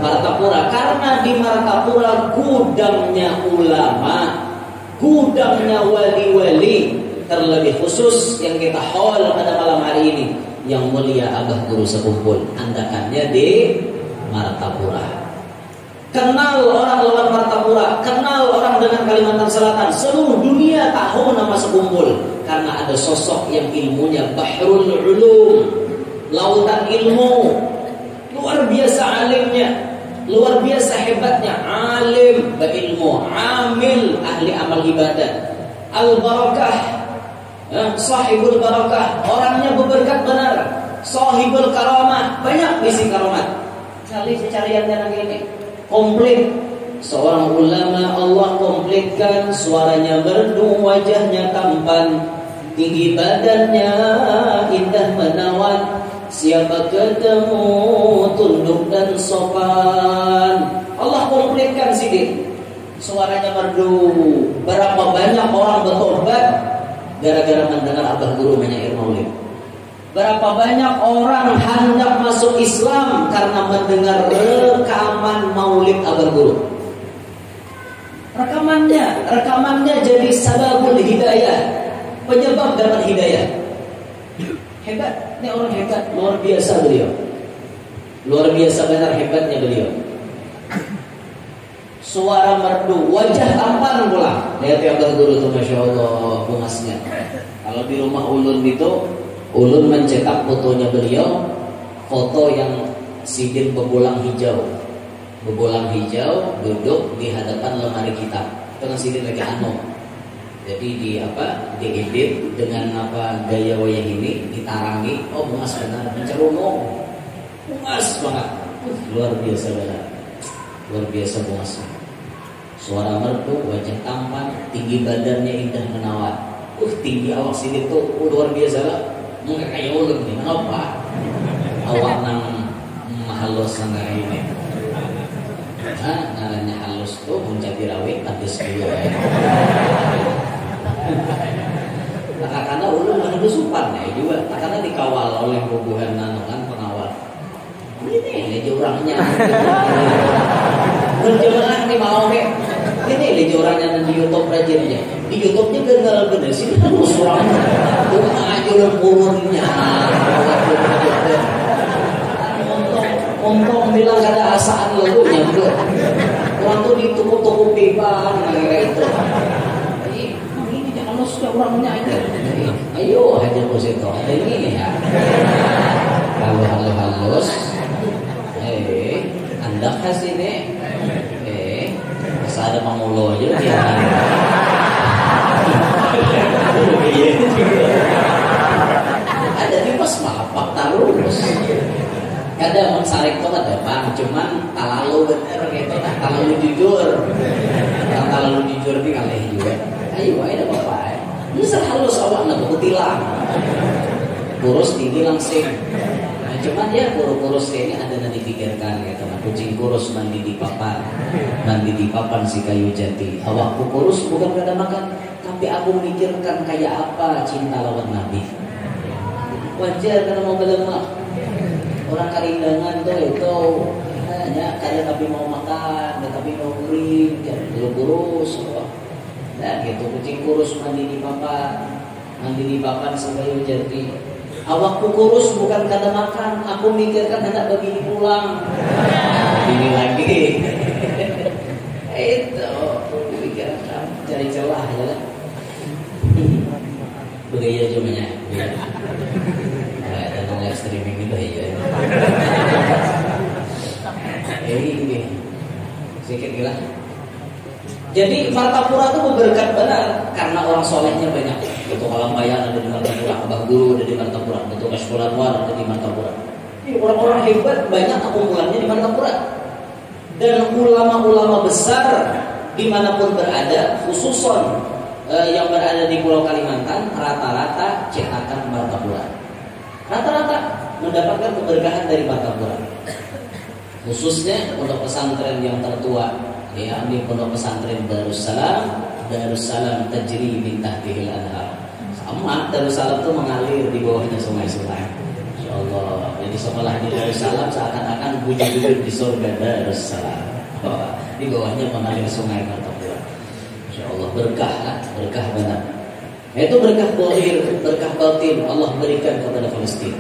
Martapura, karena di Martapura gudangnya ulama, gudangnya wali-wali, terlebih khusus yang kita haul pada malam hari ini, yang mulia Abah Guru sekumpul, andakannya di Martapura. Kenal orang lawan Martapura, kenal orang dengan Kalimantan Selatan, seluruh dunia tahu nama sekumpul, karena ada sosok yang ilmunya bahrul ulum, lautan ilmu, luar biasa alimnya, luar biasa hebatnya, alim berilmu, amil ahli amal ibadah, al-barakah, sahibul barakah, orangnya berberkat benar, sahibul karamah, banyak misi karamat. Kali secariannya lagi ini komplit. Seorang ulama Allah komplitkan, suaranya merdu, wajahnya tampan, tinggi badannya indah menawan, siapa ketemu tunduk dan sopan. Allah komplitkan sidik. Suaranya merdu. Berapa banyak orang bertobat gara-gara mendengar Abah Guru menyair maulid. Berapa banyak orang hendak masuk Islam karena mendengar rekaman maulid Abah Guru. Rekamannya jadi sababul hidayah, penyebab dapat hidayah. Hebat, ini orang hebat, luar biasa beliau. Luar biasa benar hebatnya beliau. Suara merdu, wajah tampan pula. Lihat ya Abah Guru itu, masya Allah, bungasnya. Kalau di rumah ulun itu, ulun mencetak fotonya beliau, foto yang sidin bebolang hijau. Bebolang hijau duduk di hadapan lemari kitab. Itu kan sidin lagi anu. Jadi diedit dengan gaya wayang ini, ditarangi. Oh, bungas benar, mencerungu. Bungas banget. Luar biasa benar. Luar biasa bungasnya. Suara merdu, wajah tampan, tinggi badannya indah menawan. Tinggi awak sidin tuh luar biasa lah. Mungkin kayak ulun nih, kenapa? Awak nang halus sangat ini. Ngaranya halus tuh menjadi rawit habis dulu ya. Karena ulun ada supan ya juga. Karena dikawal oleh bubuhan kan pengawal. Ini lejo orangnya. Berjemaah nih mau ke. Ini lejo orangnya di YouTube rajinnya. Di YouTube-nya gagal bener sih kan usurannya. Aja udah purunnya. Ngomong bilang ada asaan lagunya bro. Orang tuh di toko-toko bebas kayak itu. Ini jangan lu suka orangnya aja. Ayo aja posito. Ada ini ya. Halo halus. Anda kasih nih. Masa ada pengulo aja dia. jadi pas malapak terus. Kadang mensarek itu ada bang, cuman terlalu bener gitu, terlalu jujur. Terlalu jujur ini kalih juga. Ayo, ada bapak. Ini halus awaknya kutilang. Kurus tinggi langsing. Nah, cuman ya kurus ini ada yang dipikirkan gitu. Nah, kucing kurus mandi di papan si kayu jati. Awakku kurus bukan karena makan, tapi aku mikirkan kayak apa cinta lawan Nabi. Wajar karena mau berlemah. Orang karindangan tuh itu hanya kayak tapi mau makan, tapi mau kering, belum kurus. Nah gitu, kucing kurus mandi di papan si kayu jati. Awakku kurus bukan karena makan, aku mikirkan hendak begini pulang. Ini lagi. Itu pikirkan cari celah ya lah. Begaya cumanya. Ada nol live streaming itu ya. Ini sedikit gila. Jadi Martapura itu berkat benar karena orang solehnya banyak. Itu Alam Bayan ada di Martapura, Abah Guru ada di Martapura, itu Kashful Anwar ada di Martapura. Jadi orang-orang hebat banyak kumpulannya di Martapura. Dan ulama-ulama besar dimanapun berada, khususon yang berada di Pulau Kalimantan, rata-rata cetakan Martapura. Rata-rata mendapatkan keberkahan dari Martapura. Khususnya untuk pesantren yang tertua, ya, di pondok pesantren Darussalam tajri min tahtihil anhar. Sama Darussalam itu mengalir di bawahnya sungai-sungai. Insyaallah. Jadi sekolah di Darussalam seakan-akan bunyi di surga Darussalam. Di bawahnya mengalir sungai Martapura. Insyaallah berkah benar. Itu berkah zahir, berkah batin Allah berikan kepada Palestina.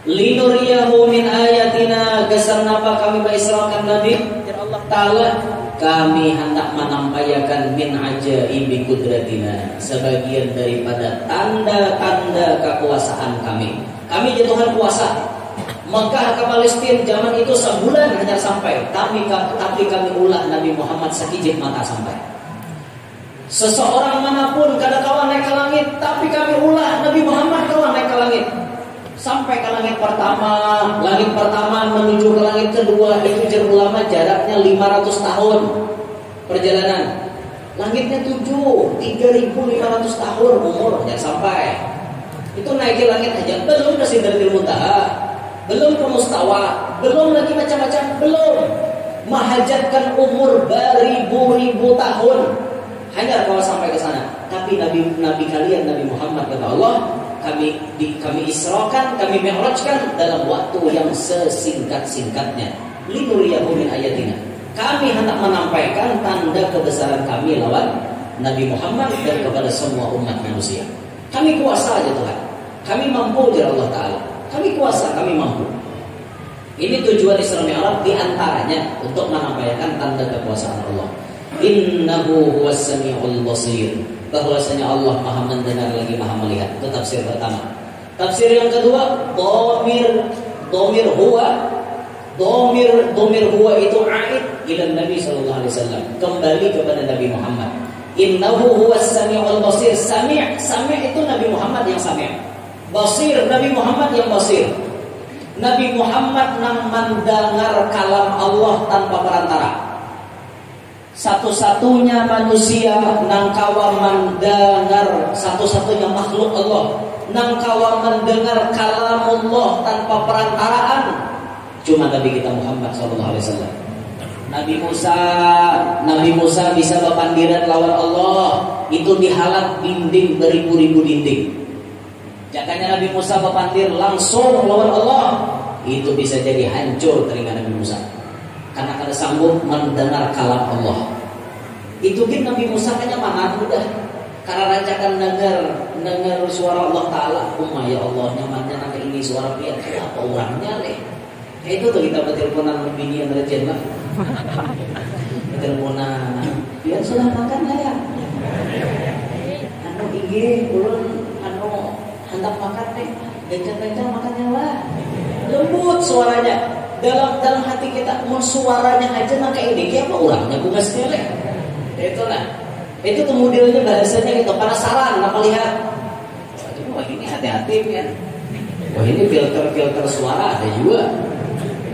Linuriyahu min ayatina, kesernapa kami mengisrakan Nabi Allah Ta'ala, kami hendak menampaikan min ajaibi kudratina, sebagian daripada tanda-tanda kekuasaan kami. Kami Tuhan kuasa. Mekah ke Palestina zaman itu sebulan hanya sampai, tapi kami ulah Nabi Muhammad sekijip mata sampai. Seseorang manapun kada kawan naik ke langit, tapi kami ulah Nabi Muhammad kawan naik ke langit. Sampai ke langit pertama menuju ke langit kedua, itu jar ulama jaraknya 500 tahun perjalanan. Langitnya 3.500 tahun umur ya sampai. Itu naik ke langit aja belum ke Sidratil Muntaha, belum ke Mustawa, belum lagi macam-macam, belum menghajatkan umur beribu-ribu tahun. Hanya kalau sampai ke sana. Tapi Nabi kalian Nabi Muhammad kata Allah, kami isrokan, kami mi'rajkan dalam waktu yang sesingkat-singkatnya. Linuriyahu min ayatina. Kami hendak menampaikan tanda kebesaran kami lawan Nabi Muhammad dan kepada semua umat manusia. Kami kuasa aja Tuhan. Kami mampu dari Allah Ta'ala. Kami kuasa, kami mampu. Ini tujuan Isra Mi'raj diantaranya untuk menampaikan tanda kekuasaan Allah. Innahu huwas sami'ul basir. Bahwasanya Allah Maha mendengar lagi Maha melihat. Itu tafsir pertama. Tafsir yang kedua, dhamir huwa itu aid ila Nabi sallallahu alaihi wasallam, kembali kepada Nabi Muhammad. Innahu huwas sami'ul basir. Sami' itu Nabi Muhammad yang sami'. Basir Nabi Muhammad yang basir. Nabi Muhammad nang mendengar kalam Allah tanpa perantara. Satu-satunya manusia nang kawa mendengar, satu-satunya makhluk Allah nang kawa mendengar kalam Allah tanpa perantaraan cuma Nabi kita Muhammad SAW. Nabi Musa bisa berpandiran lawan Allah, itu dihalat dinding beribu-ribu dinding. Jakanya Nabi Musa berpandir langsung lawan Allah, itu bisa jadi hancur telinga Nabi Musa. Karena kada sanggup mendengar kalam Allah. Itu kan Nabi Musa kayaknya mangan udah. Karena rancakan dengar suara Allah Ta'ala. Ya Allah, nyamannya nanti ini suara pihak. Apa orangnya leh? Itu tuh kita berteleponan bini yang rejin lah. Berteleponan. Dia sudah makan ya? Anu IG ulun hendak makan deh. Bencang-bencang makannya lah. Lembut suaranya. Dalam hati kita, suaranya aja nak kayak ini, apa orangnya bunga sekali. Itulah. Itu kemudiannya bahasanya itu penasaran, nak melihat. Waduh, ini hati-hati kan. Wah ini filter suara ada juga.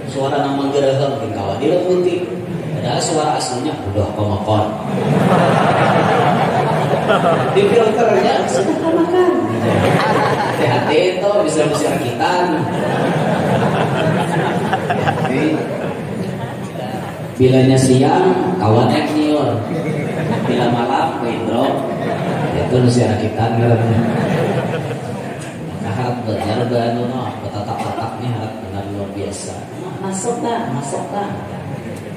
Suara nama geraham di kawan dia putih. Padahal suara aslinya udah pemakor. Di filternya sudah makan. Hati-hati itu bisa rakitan. Bilanya siang kawan eknior. Bila malam windro itu nusi rakitan ngaranna. Harap belajar banu no, tatak-tataknya harap benar luar biasa. Masuk dah.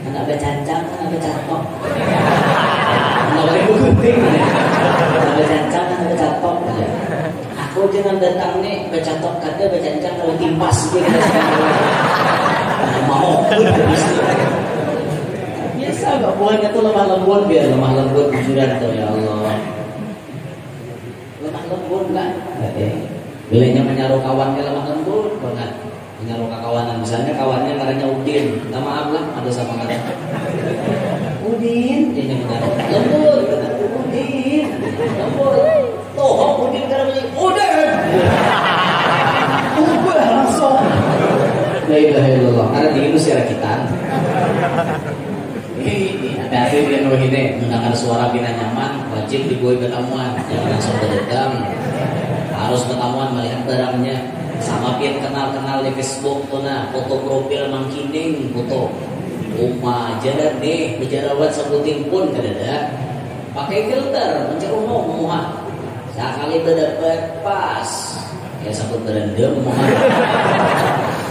Anak becancang, anak becatok. Anak bergunting. Anak becancang, anak becatok. Aku jangan datang nih becatok kada becancang kalau timpas gitu. Mau biasa gak buahnya tuh lemah lembut biar lemah lembut bujuran tuh ya Allah. Lemah lembut kan? Bilanya menyaruh kawan ke lemah lembut banget. Menyaruh kawanan misalnya kawannya namanya Udin. Minta maaf lah ada sama kata. Udin dia menyaruh lembut. Udin lembut. Toh Udin karena Udin. Ubah langsung. La ilaha illallah. Karena di Indonesia kita. Dari dia ini mendengar suara bina nyaman wajib dibuat ketemuan, jangan langsung berdendam. Harus ketemuan melihat barangnya. Sama pian kenal di Facebook tuh nah foto profil mangkining foto rumah jalan nih berjarawat sebutin pun kadada pakai filter mencari muha sekali berdapat pas ya sabut berendam muha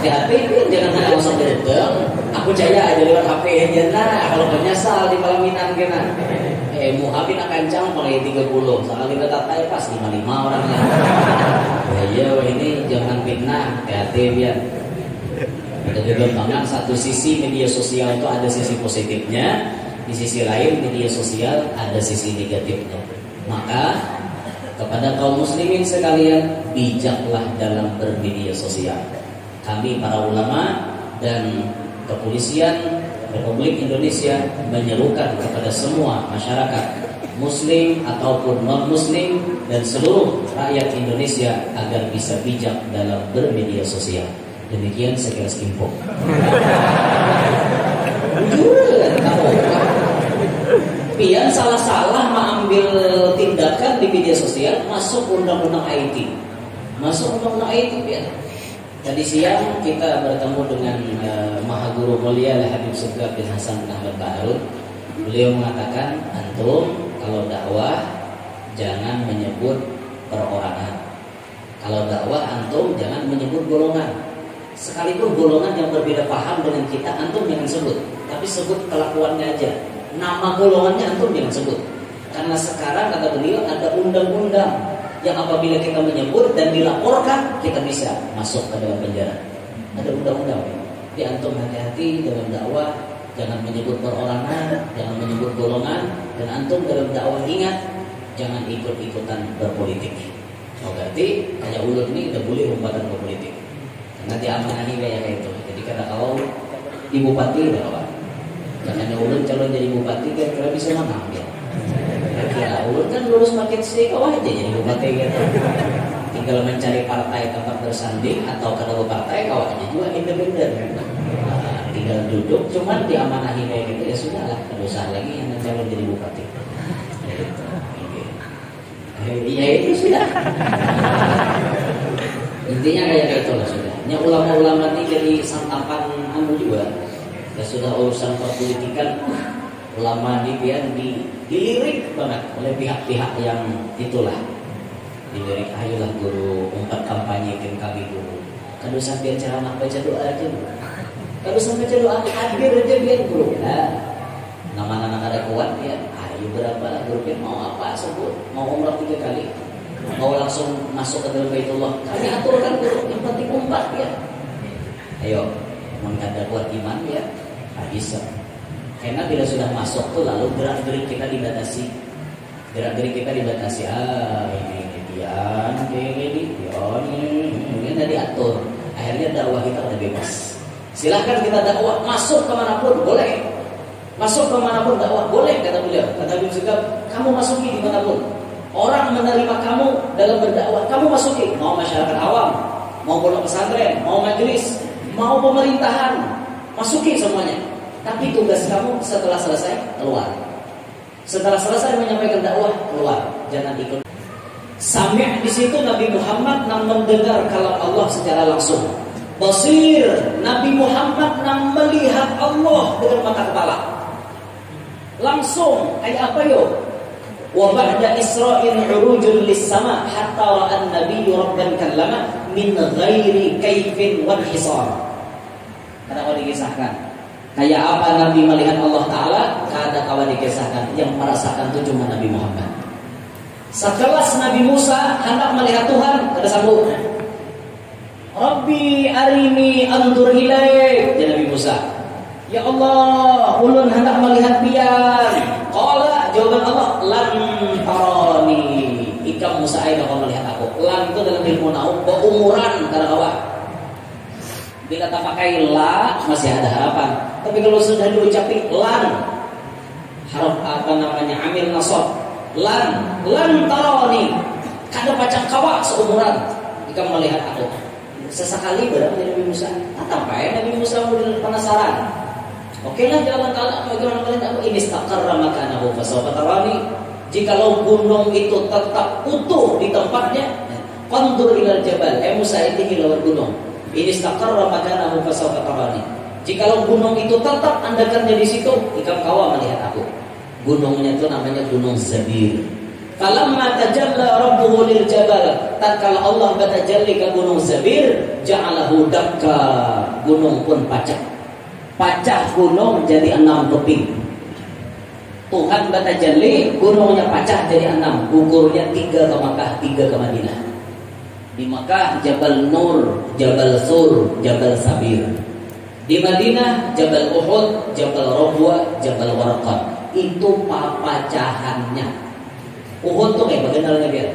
hati jangan langsung berendam aku jaya aja lewat HP aja nah kalau menyesal di pelaminan kena muhabin akan kencang mulai 30 sekali berdapat pas 55 orangnya. Ya ini jangan fitnah, hati biar. Ada juga banget satu sisi media sosial itu ada sisi positifnya, di sisi lain media sosial ada sisi negatifnya. Maka kepada kaum muslimin sekalian bijaklah dalam bermedia sosial. Kami para ulama dan kepolisian Republik Indonesia menyerukan kepada semua masyarakat Muslim ataupun non-Muslim dan seluruh rakyat Indonesia agar bisa bijak dalam bermedia sosial. Demikian sekilas info. Pian salah-salah mengambil tindakan di media sosial masuk undang-undang IT. Masuk undang-undang IT pian. Tadi siang kita bertemu dengan Mahaguru Mulia Habib Segaf bin Hasan bin Ahmad Baharun. Beliau mengatakan antum kalau dakwah jangan menyebut perorangan. Kalau dakwah antum jangan menyebut golongan. Sekalipun golongan yang berbeda paham dengan kita antum jangan sebut, tapi sebut kelakuannya aja. Nama golongannya antum jangan sebut. Karena sekarang kata beliau ada undang-undang yang apabila kita menyebut dan dilaporkan kita bisa masuk ke dalam penjara. Ada undang-undang. Jadi antum hati-hati dalam dakwah. Jangan menyebut perorangan, jangan menyebut golongan, dan antum dalam dakwah ingat jangan ikut-ikutan berpolitik. Oh berarti kayak ulun ini udah boleh umpatan berpolitik. Karena diamanahi kayak itu. Jadi kata kau di bupati udah apa? Jangan ulun calon jadi bupati kira-kira bisa menang ya. Kira ulun kan lulus makin sih kau aja jadi bupati gitu. Tinggal mencari partai tempat bersanding atau kedua partai kau aja juga independen. Tinggal duduk, cuman diamanahi kayak gitu ya sudah lah, tidak usah lagi yang mencalon jadi bupati. Ya itu sudah. Intinya kayak gitu lah sudah. Ini ulama-ulama ini jadi santapan anu juga. Ya sudah urusan perpolitikan ulama ini biar dilirik banget oleh pihak-pihak yang itulah. Dilirik ayolah guru umpat kampanye kami guru. Kan usah biar ceramah baca doa aja. Kalau sampai doa hadir aja dia guru. Nah, nama-nama ada kuat ya. Ayo berapa lah guru mau apa sebut? Mau umrah 3 kali? Mau langsung masuk ke dalam Baitullah? Kami aturkan guru yang penting umpat ya. Ayo, mengada kuat iman ya. Bisa. Karena bila sudah masuk tuh lalu gerak-gerik kita dibatasi. Gerak-gerik kita dibatasi. Ini diatur. Akhirnya dakwah kita udah bebas. Silahkan kita dakwah masuk kemanapun boleh, masuk kemanapun dakwah boleh kata beliau. Kata beliau juga kamu masuki dimanapun. Orang menerima kamu dalam berdakwah kamu masuki. Mau masyarakat awam, mau pondok pesantren, mau majelis, mau pemerintahan, masuki semuanya. Tapi tugas kamu setelah selesai keluar. Setelah selesai menyampaikan dakwah keluar, jangan ikut. Sami' di situ Nabi Muhammad yang mendengar kalam Allah secara langsung. Basir, Nabi Muhammad yang melihat Allah dengan mata kepala. Langsung, kayak apa yo? Wa ba'da Isra'il 'urujun lis-sama hatta ra'a an-nabiyyu rabban kallama min ghairi kaifin wa hisar. Kenapa dikisahkan? Kayak apa Nabi melihat Allah Ta'ala? Kada kawan dikisahkan. Yang merasakan itu cuma Nabi Muhammad. Sekelas Nabi Musa hendak melihat Tuhan, ada sambung. Rabbi arini andur ilaik. Ya Nabi Musa, ya Allah, ulun hendak melihat pian. Qala, jawaban Allah, lan tarani. Ikam Musa aida kau melihat aku. Lan itu dalam ilmu nahu beumuran karena kawan. Bila tak pakai la masih ada harapan. Tapi kalau sudah diucapi lan, harap apa namanya amil nasab. Lan tarani. Kada pacak kawa seumuran. Jika melihat aku. Sesekali berapa Nabi Musa? Sampai Nabi Musa mulai penasaran. Oke lah jalan kalau bagaimana kalian aku ini istaqarra makanahu fasawfa tarani. Jikalau gunung itu tetap utuh di tempatnya, fandur ilal jabal. Musa tinggi lawan gunung. Ini istaqarra makanahu fasawfa tarani. Jikalau gunung itu tetap andakannya di situ, ikam kawa melihat aku. Gunungnya itu namanya Gunung Zabir. Falamma tajalla rabbuhu lil jabal, tatkala Allah bertajalli ke Gunung Zabir, ja'alahu dakka. Gunung pun pecah. Pecah gunung jadi 6 keping. Tuhan bertajalli, gunungnya pecah jadi 6. Ukurnya 3 ke Makkah, 3 ke Madinah. Di Makkah Jabal Nur, Jabal Sur, Jabal Sabir. Di Madinah Jabal Uhud, Jabal Rabwa, Jabal Warqah. Itu papacahannya. Uhud tuh kayak baganalnya biar.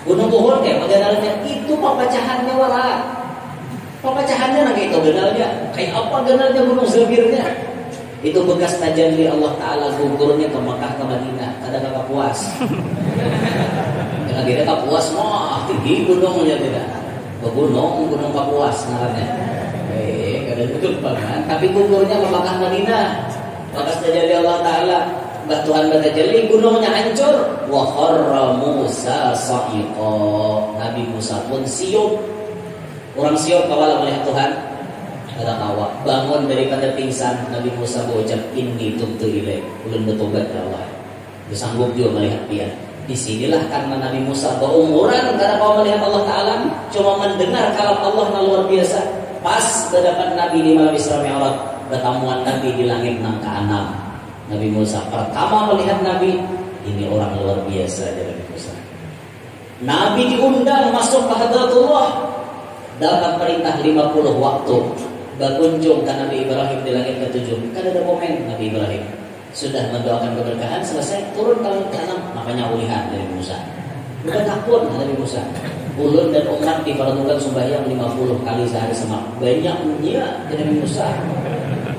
Gunung Uhud kayak baganalnya. Itu papacahannya wala. Papacahannya kayak itu ganalnya. Kayak apa ganalnya Gunung Zabirnya? Itu bekas tajalli Allah Ta'ala gugurnya ke Makkah ke Madinah. Ada kakak puas. Lagi kakak puas mah tinggi gunungnya tidak. Gunung Kapuas ngarannya. Kada betul banget. Tapi gugurnya ke Makkah Madinah. Bekas tajalli Allah Ta'ala. Tuhan bertajalli gunungnya hancur. Wa kharra Musa sa'iqa. Nabi Musa pun siup. Orang siup kawala melihat Tuhan. Ada kawa bangun daripada pingsan. Nabi Musa berucap inni tubtu ilaik. Ulun bertobat ke Allah. Bersanggup juga melihat dia. Disinilah karena Nabi Musa berumuran karena kau melihat Allah Ta'ala. Cuma mendengar kalam Allah yang luar biasa. Pas berdapat Nabi di malam Isra Mi'raj. Pertemuan Nabi di langit nang ke-6. Nabi Musa pertama melihat Nabi. Ini orang luar biasa dari Nabi Musa. Nabi diundang masuk ke Hadratullah. Dapat perintah 50 waktu. Berkunjung ke Nabi Ibrahim di langit ke-7. Kan ada komen Nabi Ibrahim sudah mendoakan keberkahan, selesai turun ke langit ke-6. Makanya ulihan dari Musa. Bukan takut Nabi Musa. Ulun dan umat diperlukan sembahyang 50 kali sehari semak. Banyaknya dari Nabi Musa.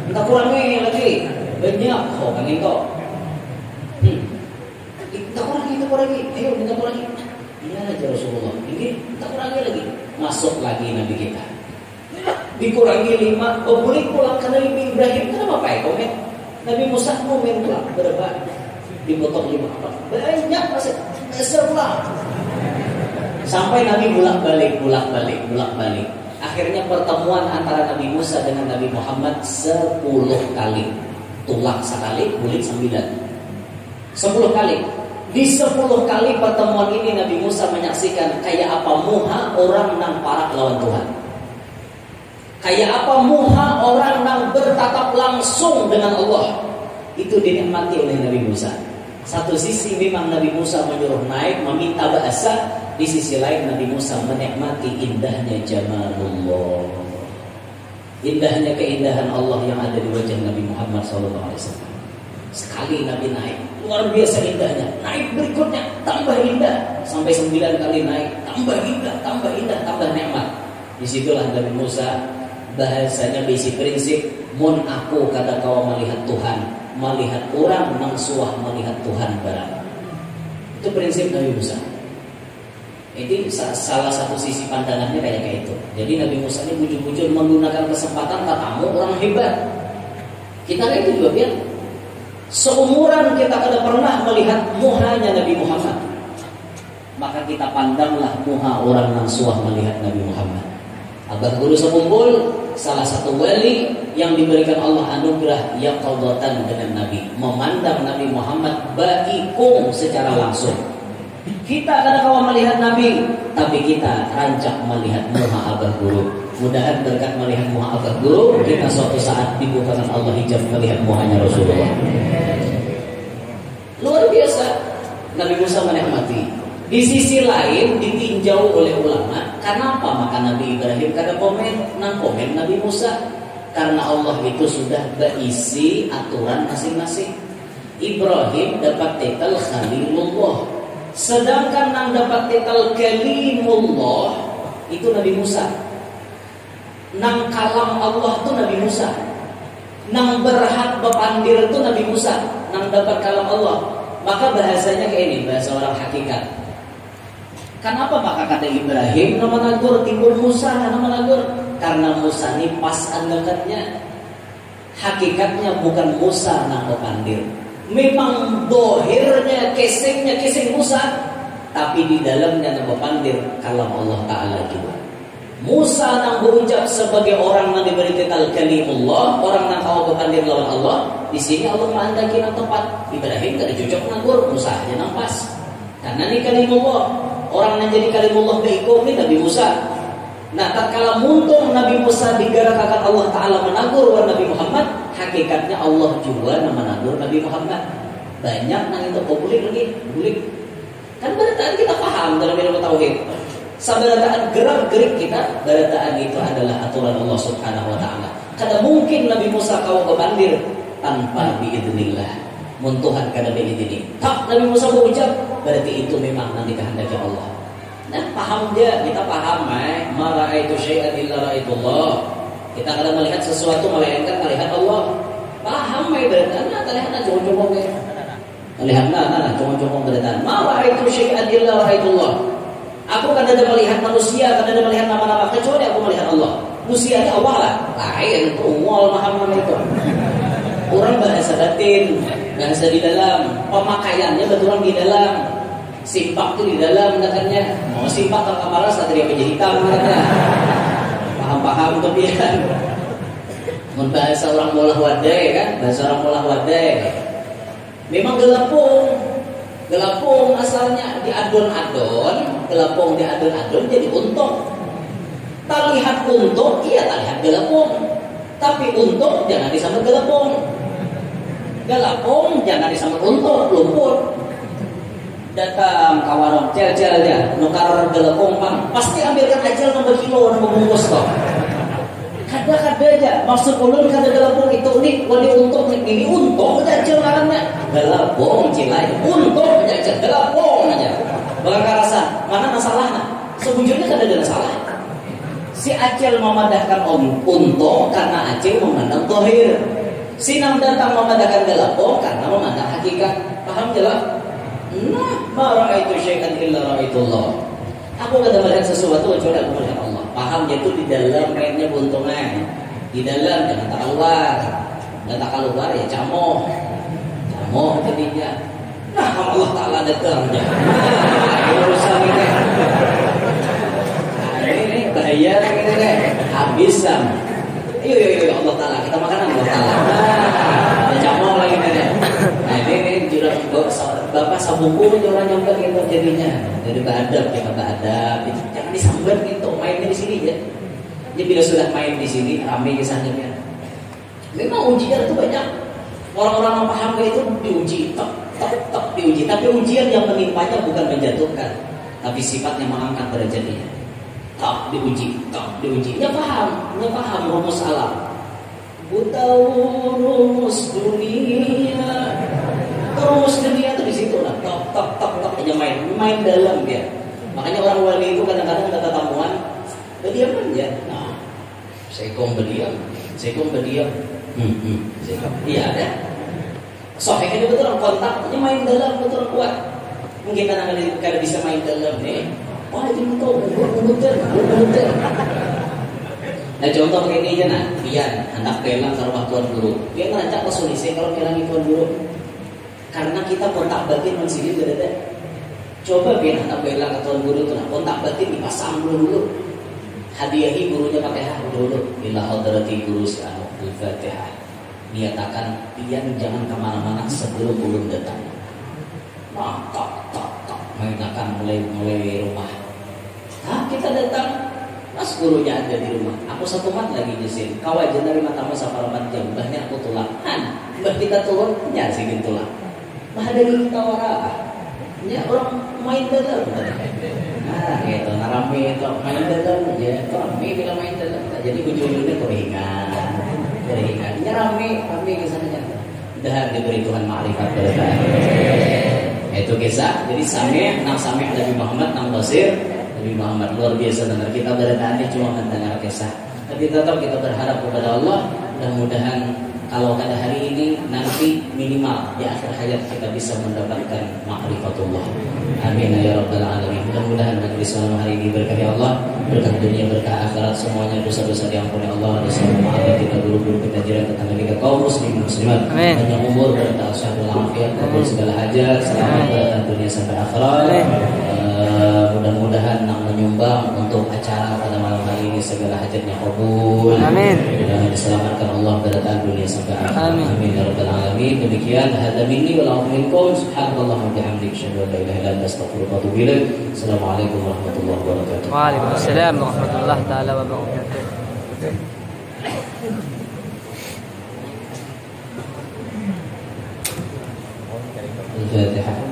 Kita kurangi lagi. Banyak. Oh kan itu. Kita kurangi. Ayo kita kurangi. Iya aja Rasulullah. Ini kita kurangi lagi. Masuk lagi Nabi kita. Dikurangi 5. Oh boleh pulang ke Nabi Ibrahim. Kenapa Pak komen? Nabi Musa komen pulang berapa? Dipotong 5 apa? Banyak masih. Sebelah. Sampai Nabi bolak-balik. Akhirnya pertemuan antara Nabi Musa dengan Nabi Muhammad 10 kali. Tulak sekali, bulik 9. 10 kali. Di 10 kali pertemuan ini Nabi Musa menyaksikan kayak apa muha orang nang parak lawan Tuhan. Kayak apa muha orang nang bertatap langsung dengan Allah. Itu dinikmati oleh Nabi Musa. Satu sisi memang Nabi Musa menyuruh naik meminta bahasa. Di sisi lain Nabi Musa menikmati indahnya jamalullah. Indahnya keindahan Allah yang ada di wajah Nabi Muhammad SAW. Sekali Nabi naik, luar biasa indahnya. Naik berikutnya, tambah indah. Sampai 9 kali naik, tambah indah, tambah nikmat. Disitulah Nabi Musa bahasanya bisi prinsip. Mun aku kata kau melihat Tuhan, melihat orang nang suah melihat Tuhan barang. Itu prinsip Nabi Musa. Itu salah satu sisi pandangannya kayak itu. Jadi Nabi Musa ini bujur-bujur menggunakan kesempatan katamu orang hebat. Kita kayak itu juga biar seumuran kita kada pernah melihat muhanya Nabi Muhammad, maka kita pandanglah muha orang yang suah melihat Nabi Muhammad. Abah guru sekumpul salah satu wali yang diberikan Allah anugerah yaqadatan dengan Nabi, memandang Nabi Muhammad baikung secara langsung. Kita kadang-kadang melihat Nabi, tapi kita rancak melihat muha abah guru. Mudahan berkat melihat muha abah guru, kita suatu saat dibukakan Allah hijab melihat muhanya Rasulullah. Luar biasa Nabi Musa menikmati. Di sisi lain ditinjau oleh ulama, kenapa maka Nabi Ibrahim kada komen Nabi Musa? Karena Allah itu sudah berisi aturan masing-masing. Ibrahim dapat titel Khalilullah, sedangkan yang dapat titel Kalimullah itu Nabi Musa. Nang kalam Allah itu Nabi Musa. Nang berhak bepandir itu Nabi Musa. Nang dapat kalam Allah. Maka bahasanya kayak ini, bahasa orang hakikat. Kenapa maka kata Ibrahim nama nagur timbul Musa nama nagur? Karena Musa ini pas anggatannya. Hakikatnya bukan Musa nang bepandir. Memang dohirnya kesing Musa, tapi di dalamnya nang bepandir kalam Allah Ta'ala juga. Musa nang berucap sebagai orang yang diberi titel Kalimullah, orang yang kau bepandir lawan Allah. Di sini Allah mengandalkan yang tepat. Ibrahim tidak cocok nagur, Musa aja nang pas. Karena ini Kalimullah, orang yang jadi Kalimullah beikum ini Nabi Musa. Nah, tatkala muntung Nabi Musa digerakkan Allah Ta'ala menagur wa Nabi Muhammad, hakikatnya Allah juga menagur Nabi Muhammad. Banyak nang itu bulik lagi, bulik. Kan berataan kita paham dalam ilmu tauhid. Sabarataan gerak-gerik kita, barataan itu adalah aturan Allah Subhanahu wa Ta'ala. Kada mungkin Nabi Musa kau kebandir tanpa biidznillah. Muntuhan kada biidzni. Tak Nabi Musa berucap, berarti itu memang nanti kehendaki Allah. Nah, paham dia, kita paham, ma ra'aitu syai'an illa ra'aitullah. Kita kadang melihat sesuatu melainkan melihat Allah. Paham berarti nah lihat jongkong lihat nah jongkong berarti ma ra'aitu syai'an illa ra'aitullah. Aku kadang ada melihat manusia, kadang ada melihat nama-nama kecuali aku melihat Allah. Manusianya Allah lah. Lain itu umul paham itu. Orang bahasa batin, bahasa di dalam, pemakaiannya betulan di dalam. Simpak itu di dalam katanya. Mau simpak ke kamar satria hitam katanya. Paham-paham kebiasaan. Mun bahasa orang molah wadai kan, bahasa orang molah wadai. Memang gelapung asalnya diadon-adon, gelapung diadon-adon jadi untung. Tak lihat untung, iya tak lihat gelapung. Tapi untung jangan disambut gelapung. Gelapung jangan disambut untung, lumpur. Datang ke warung, cel aja, nukar gelapung pang, pasti ambilkan aja nomor kilo, nomor bungkus kok. Kada aja, maksud ulun kada gelapung itu nih, wali untung nih, ini untung aja ngarannya. Gelapung cilai, untung aja, gelapung aja. Bakal rasa, mana masalahnya? Sebujurnya kada ada masalah. Si Acil memadahkan untung karena Acil memandang tohir. Si Nam datang memadahkan gelapung karena memandang hakikat. Paham jelas? Nah, ma ra'aitu syai'an illa ra'aitullah. Aku kada melihat sesuatu kecuali aku melihat Allah. Paham yaitu di dalam mainnya buntungan. Di dalam jangan tak keluar. Dan tak keluar ya camoh ketiga. Nah, kalau Allah Ta'ala datang aja. Urusan ini. Ini bahaya ini deh. Habisan. Iya Allah Ta'ala, kita makan Allah Ta'ala. Ada camoh lagi nih. Nah, ini juga Bapak sabuku orang nyamper gitu jadinya. Jadi beradab, kita beradab. Jangan disambar gitu, mainnya di sini ya. Jadi bila sudah main di sini, ramai kesannya. Memang ujian itu banyak. Orang-orang yang paham itu diuji, tak diuji. Tapi ujian yang menimpanya bukan menjatuhkan, tapi sifatnya mengangkat derajatnya. Tak diuji. Nya paham rumus alam. Tahu rumus dunia. Rumus dunia itu di situ lah. Tak aja main dalam dia. Makanya orang wali itu kadang-kadang kata tamuan, berdiam aja. Nah, sekom berdiam. Iya ada. Sohnya betul kontaknya main dalam betul kuat. Mungkin kadang-kadang bisa main dalam nih. Wah ini tuh muter. Nah contoh kayak ini aja nah, Pian hendak pelang ke rumah tuan guru, dia ngerancak ke solusi kalau pelang tuan guru, karena kita kontak batin mensidik beda. Coba Pian hendak pelang ke tuan guru tuh, nah kontak batin dipasang dulu. Hadiahi gurunya pakai dulu. Ila hadrati guru sekarang Al-Fatihah. Niatakan Pian jangan kemana-mana sebelum guru datang. Tak mainkan mulai rumah. Nah kita datang, pas gurunya ada di rumah. Aku 1 mat lagi nyusin. Kau aja dari matamu sampai 4 jam. Bahnya aku tulang. Bah kita turun nyasikin tulang. Bah dari kita warah. Ya orang main dalam. Nah gitu, narame itu main dalam aja. Rame bila main dalam. Jadi ujung-ujungnya keringan. Ya rame ke sana. Dah diberi Tuhan makrifat berkah. Itu kisah. Jadi Sami' Nabi Muhammad nang Basir Nabi Muhammad luar biasa dengar kita bertanya cuma mendengar kisah. Tapi tetap kita berharap kepada Allah mudah-mudahan kalau pada hari ini nanti minimal di akhir hayat kita bisa mendapatkan ma'rifatullah. Amin ya rabbal alamin. Mudah-mudahan majelis malam hari ini berkah Allah, berkah dunia, berkah akhirat, semuanya dosa-dosa diampuni Allah, dosa maafkan kita guru-guru kita jiran tetangga kita kaum muslimin muslimat. Panjang umur, berkah sehat walafiat, kabul segala hajat, selamat berkah dunia sampai akhirat. Mudah-mudahan nak menyumbang untuk acara pada malam hari ini segala hajatnya kabul. Amin. Mudah-mudahan diselamatkan Allah berkah dunia sampai akhirat. Amin ya rabbal alamin. Demikian hadza minni wa lahu minkum subhanallah wa bihamdihi asyhadu an la ilaha illa anta astaghfiruka wa atubu ilaik. Assalamualaikum warahmatullahi wabarakatuh. Waalaikumsalam warahmatullahi taala wabarakatuh. Al-Fatihah.